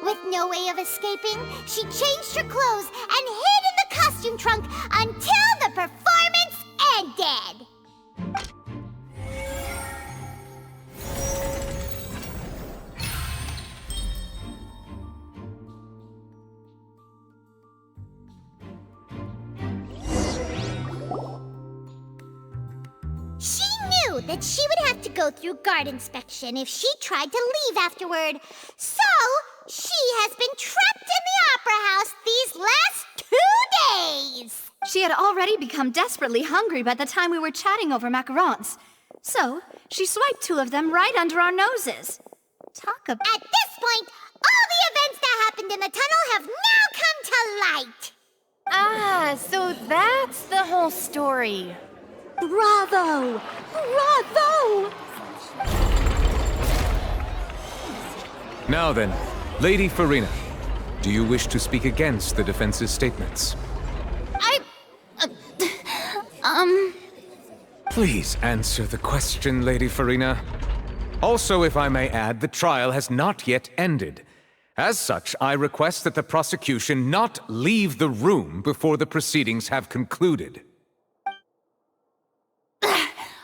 With no way of escaping, she changed her clothes and hid in the costume trunk until the performance ended. She knew that she would have to go through guard inspection if she tried to leave afterward, so she has been trapped in the Opera House these last 2 days. She had already become desperately hungry by the time we were chatting over macarons. So, she swiped 2 of them right under our noses. Talk about... At this point, all the events that happened in the tunnel have now come to light. Ah, so that's the whole story. Bravo! Bravo! Now then, Lady Farina, do you wish to speak against the defense's statements? Please answer the question, Lady Farina. Also, if I may add, the trial has not yet ended. As such, I request that the prosecution not leave the room before the proceedings have concluded.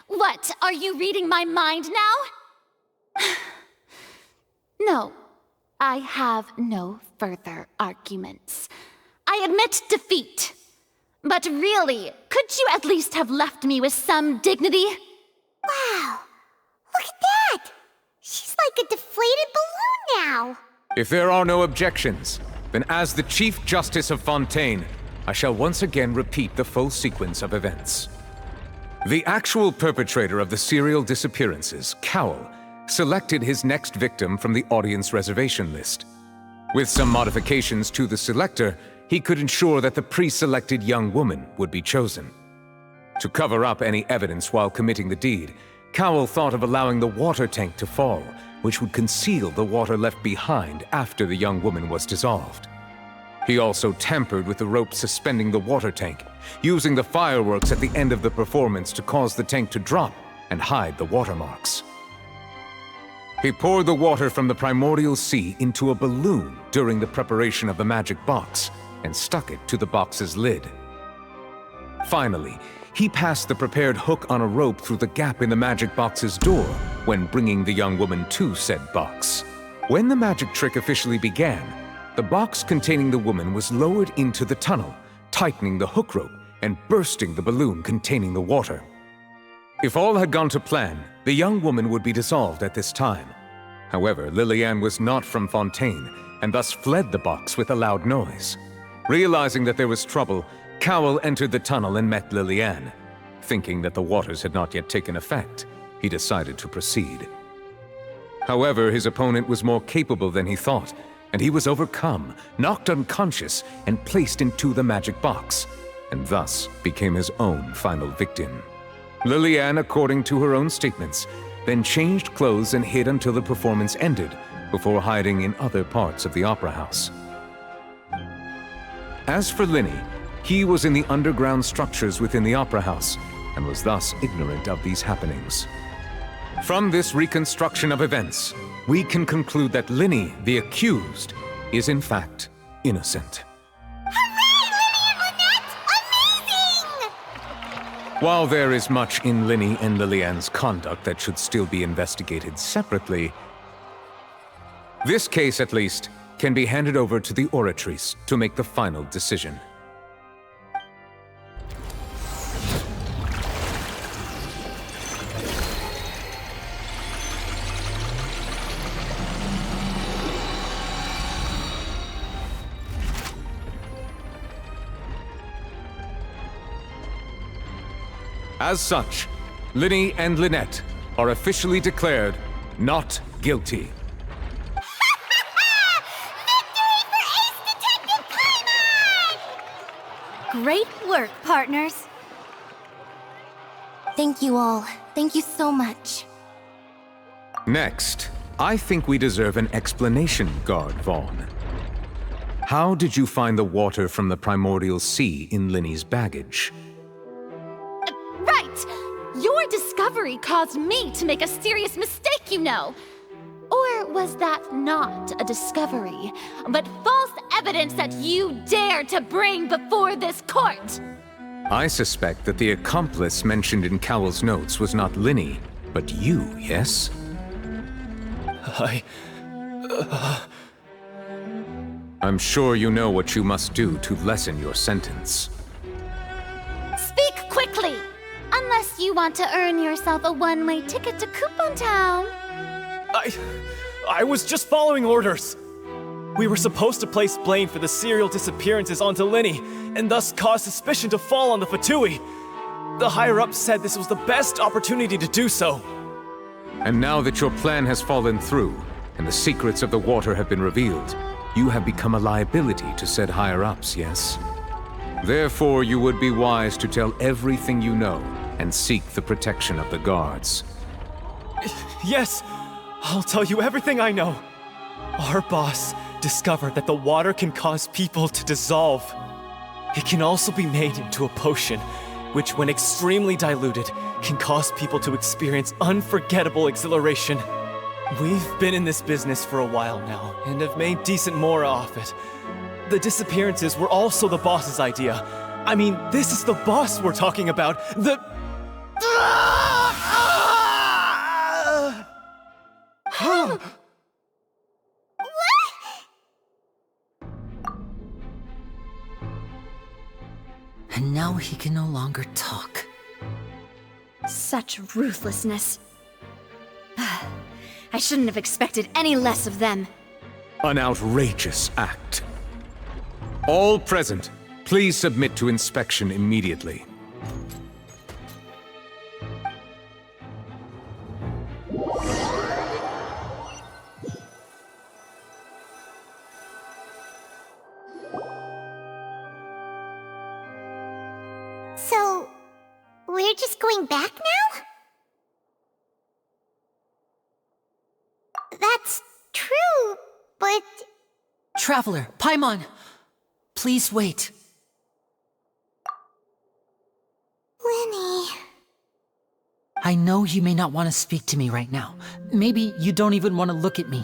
What, are you reading my mind now? No, I have no further arguments. I admit defeat. But really, could you at least have left me with some dignity? Wow, look at that! She's like a deflated balloon now. If there are no objections, then as the Chief Justice of Fontaine, I shall once again repeat the full sequence of events. The actual perpetrator of the serial disappearances, Cowl, selected his next victim from the audience reservation list. With some modifications to the selector, he could ensure that the pre-selected young woman would be chosen. To cover up any evidence while committing the deed, Cowl thought of allowing the water tank to fall, which would conceal the water left behind after the young woman was dissolved. He also tampered with the rope suspending the water tank, using the fireworks at the end of the performance to cause the tank to drop and hide the watermarks. He poured the water from the primordial sea into a balloon during the preparation of the magic box and stuck it to the box's lid. Finally, he passed the prepared hook on a rope through the gap in the magic box's door when bringing the young woman to said box. When the magic trick officially began, the box containing the woman was lowered into the tunnel, tightening the hook rope and bursting the balloon containing the water. If all had gone to plan, the young woman would be dissolved at this time. However, Lillian was not from Fontaine, and thus fled the box with a loud noise. Realizing that there was trouble, Cowl entered the tunnel and met Lillian. Thinking that the waters had not yet taken effect, he decided to proceed. However, his opponent was more capable than he thought, and he was overcome, knocked unconscious, and placed into the magic box, and thus became his own final victim. Lillian, according to her own statements, then changed clothes and hid until the performance ended, before hiding in other parts of the opera house. As for Linny, he was in the underground structures within the opera house, and was thus ignorant of these happenings. From this reconstruction of events, we can conclude that Linny, the accused, is in fact innocent. While there is much in Linny and Lillian's conduct that should still be investigated separately, this case, at least, can be handed over to the Oratrice to make the final decision. As such, Linny and Lynette are officially declared not guilty. Great work, partners. Thank you all. Thank you so much. Next, I think we deserve an explanation, Guard Vaughn. How did you find the water from the primordial sea in Linny's baggage? Right! Your discovery caused me to make a serious mistake, you know. Or was that not a discovery, but false evidence that you dared to bring before this court? I suspect that the accomplice mentioned in Cowell's notes was not Linny, but you, yes? I'm sure you know what you must do to lessen your sentence. Speak quickly! Unless you want to earn yourself a one-way ticket to Coupon Town. I was just following orders. We were supposed to place blame for the serial disappearances onto Linny, and thus cause suspicion to fall on the Fatui. The higher-ups said this was the best opportunity to do so. And now that your plan has fallen through, and the secrets of the water have been revealed, you have become a liability to said higher-ups, yes? Therefore, you would be wise to tell everything you know, and seek the protection of the guards. Yes, I'll tell you everything I know. Our boss discovered that the water can cause people to dissolve. It can also be made into a potion, which when extremely diluted, can cause people to experience unforgettable exhilaration. We've been in this business for a while now, and have made decent mora off it. The disappearances were also the boss's idea. I mean, this is the boss we're talking about. And now he can no longer talk. Such ruthlessness. I shouldn't have expected any less of them. An outrageous act. All present, please submit to inspection immediately. So, we're just going back now? That's true, but... Traveler, Paimon! Please wait. Linny... I know you may not want to speak to me right now. Maybe you don't even want to look at me.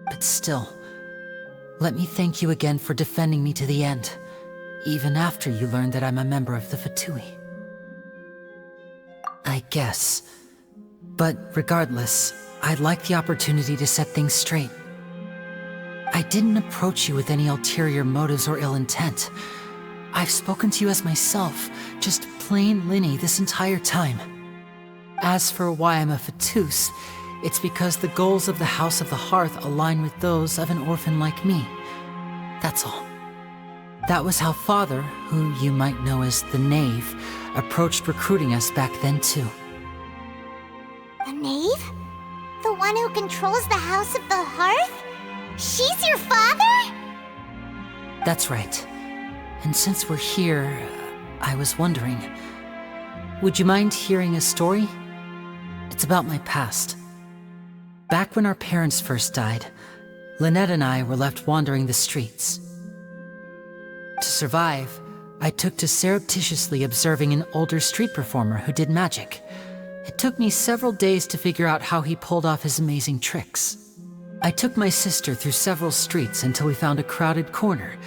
But still, let me thank you again for defending me to the end, even after you learned that I'm a member of the Fatui. I guess. But regardless, I'd like the opportunity to set things straight. I didn't approach you with any ulterior motives or ill intent. I've spoken to you as myself, just plain Linny this entire time. As for why I'm a Fatus, it's because the goals of the House of the Hearth align with those of an orphan like me. That's all. That was how Father, who you might know as the Knave, approached recruiting us back then too. The Knave? The one who controls the House of the Hearth? She's your father? That's right. And since we're here, I was wondering, would you mind hearing a story? It's about my past. Back when our parents first died, Lynette and I were left wandering the streets. To survive, I took to surreptitiously observing an older street performer who did magic. It took me several days to figure out how he pulled off his amazing tricks. I took my sister through several streets until we found a crowded corner,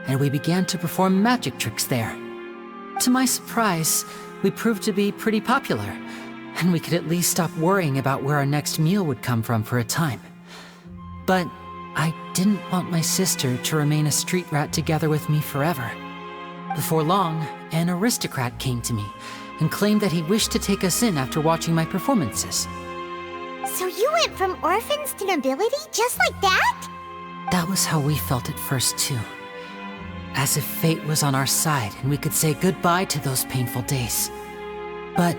and we began to perform magic tricks there. To my surprise, we proved to be pretty popular, and we could at least stop worrying about where our next meal would come from for a time. But I didn't want my sister to remain a street rat together with me forever. Before long, an aristocrat came to me and claimed that he wished to take us in after watching my performances. So you went from orphans to nobility just like that? That was how we felt at first too. As if fate was on our side and we could say goodbye to those painful days. But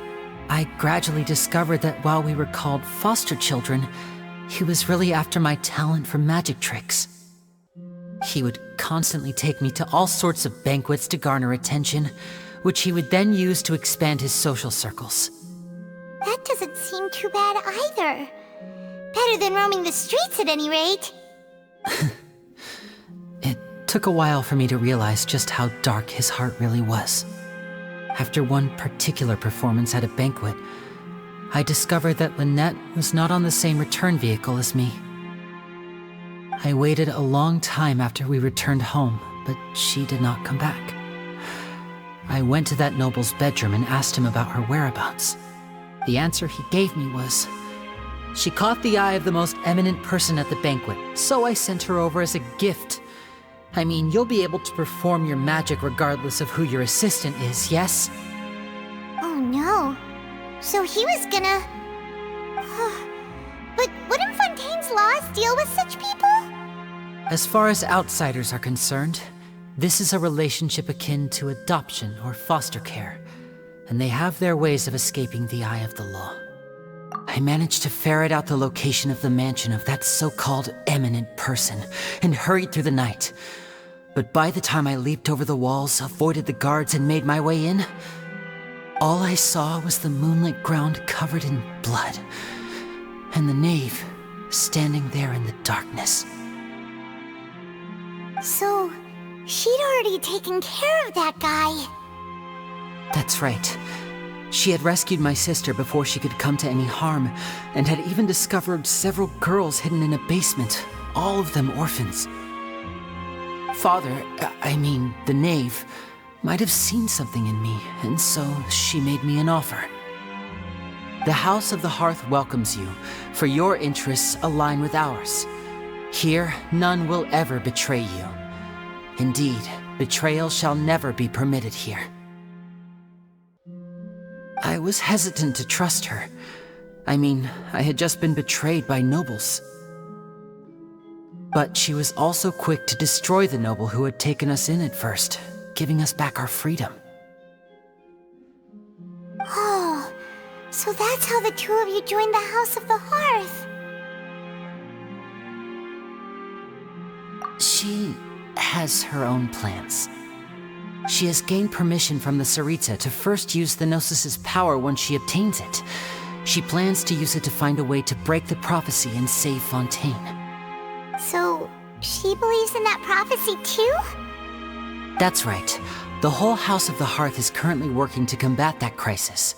I gradually discovered that while we were called foster children, he was really after my talent for magic tricks. He would constantly take me to all sorts of banquets to garner attention, which he would then use to expand his social circles. That doesn't seem too bad either. Better than roaming the streets at any rate. It took a while for me to realize just how dark his heart really was. After one particular performance at a banquet, I discovered that Lynette was not on the same return vehicle as me. I waited a long time after we returned home, but she did not come back. I went to that noble's bedroom and asked him about her whereabouts. The answer he gave me was, she caught the eye of the most eminent person at the banquet, so I sent her over as a gift. I mean, you'll be able to perform your magic regardless of who your assistant is, yes? Oh no. So he was gonna... But wouldn't Fontaine's laws deal with such people? As far as outsiders are concerned, this is a relationship akin to adoption or foster care, and they have their ways of escaping the eye of the law. I managed to ferret out the location of the mansion of that so-called eminent person and hurried through the night. But by the time I leaped over the walls, avoided the guards, and made my way in, all I saw was the moonlit ground covered in blood, and the knave standing there in the darkness. So, she'd already taken care of that guy. That's right. She had rescued my sister before she could come to any harm, and had even discovered several girls hidden in a basement, all of them orphans. The knave, might have seen something in me, and so she made me an offer. The House of the Hearth welcomes you, for your interests align with ours. Here, none will ever betray you. Indeed, betrayal shall never be permitted here. I was hesitant to trust her. I had just been betrayed by nobles. But she was also quick to destroy the noble who had taken us in at first, giving us back our freedom. Oh, so that's how the two of you joined the House of the Hearth. She has her own plans. She has gained permission from the Tsaritsa to first use the Gnosis' power once she obtains it. She plans to use it to find a way to break the prophecy and save Fontaine. So, she believes in that prophecy too? That's right. The whole House of the Hearth is currently working to combat that crisis.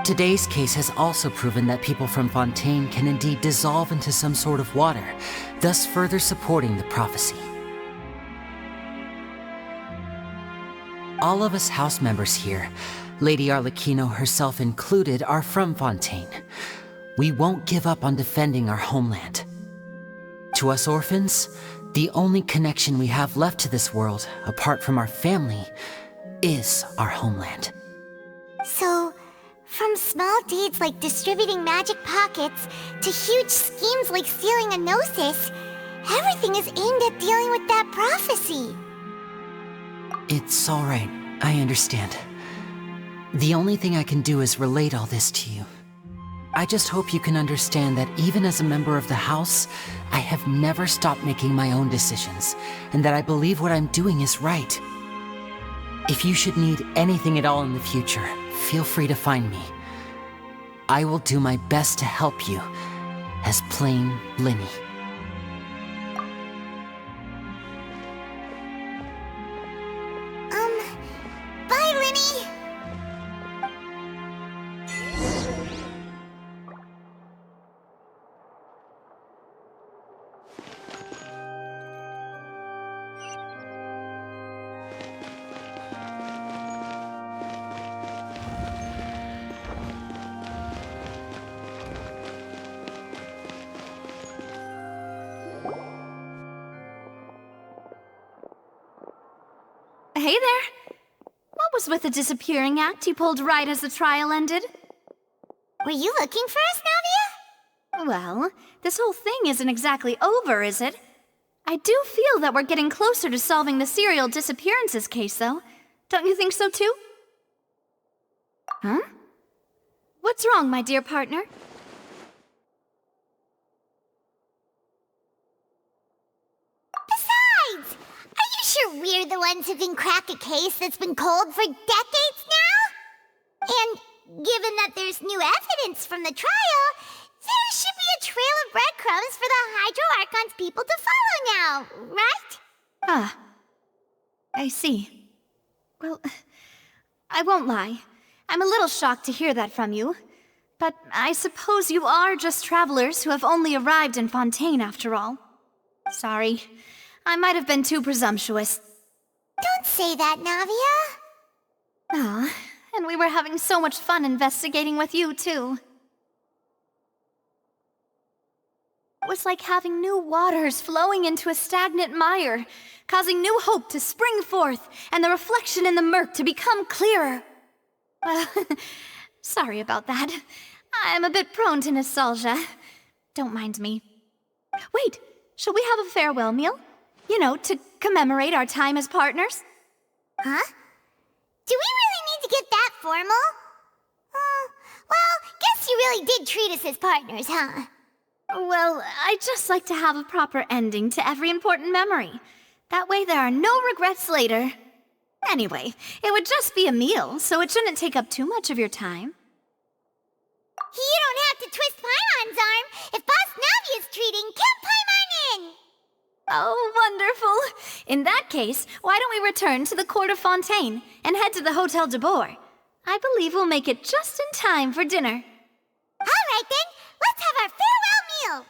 Today's case has also proven that people from Fontaine can indeed dissolve into some sort of water, thus further supporting the prophecy. All of us house members here, Lady Arlecchino herself included, are from Fontaine. We won't give up on defending our homeland. To us orphans, the only connection we have left to this world, apart from our family, is our homeland. So, from small deeds like distributing magic pockets to huge schemes like stealing a Gnosis, everything is aimed at dealing with that prophecy. It's all right. I understand. The only thing I can do is relate all this to you. I just hope you can understand that even as a member of the House, I have never stopped making my own decisions, and that I believe what I'm doing is right. If you should need anything at all in the future, feel free to find me. I will do my best to help you, as plain Linny. Bye, Linny! Hey there! What was with the disappearing act you pulled right as the trial ended? Were you looking for us, Navia? Well, this whole thing isn't exactly over, is it? I do feel that we're getting closer to solving the serial disappearances case, though. Don't you think so, too? Huh? What's wrong, my dear partner? Besides, are you sure we're the ones who can crack a case that's been cold for decades now? And given that there's new evidence from the trial, there should be a trail of breadcrumbs for the Hydro Archon's people to follow now, right? Ah, I see. Well, I won't lie. I'm a little shocked to hear that from you. But I suppose you are just travelers who have only arrived in Fontaine after all. Sorry, I might have been too presumptuous. Don't say that, Navia. Ah, and we were having so much fun investigating with you, too. It was like having new waters flowing into a stagnant mire, causing new hope to spring forth, and the reflection in the murk to become clearer. Well, sorry about that. I'm a bit prone to nostalgia. Don't mind me. Wait, shall we have a farewell meal? You know, to commemorate our time as partners? Huh? Do we really need to get that formal? Well, guess you really did treat us as partners, huh? Well, I'd just like to have a proper ending to every important memory. That way there are no regrets later. Anyway, it would just be a meal, so it shouldn't take up too much of your time. You don't have to twist Paimon's arm. If Boss Navia's treating, count Paimon in! Oh, wonderful. In that case, why don't we return to the court of Fontaine and head to the Hotel de Boer? I believe we'll make it just in time for dinner. All right then, let's have our farewell meal!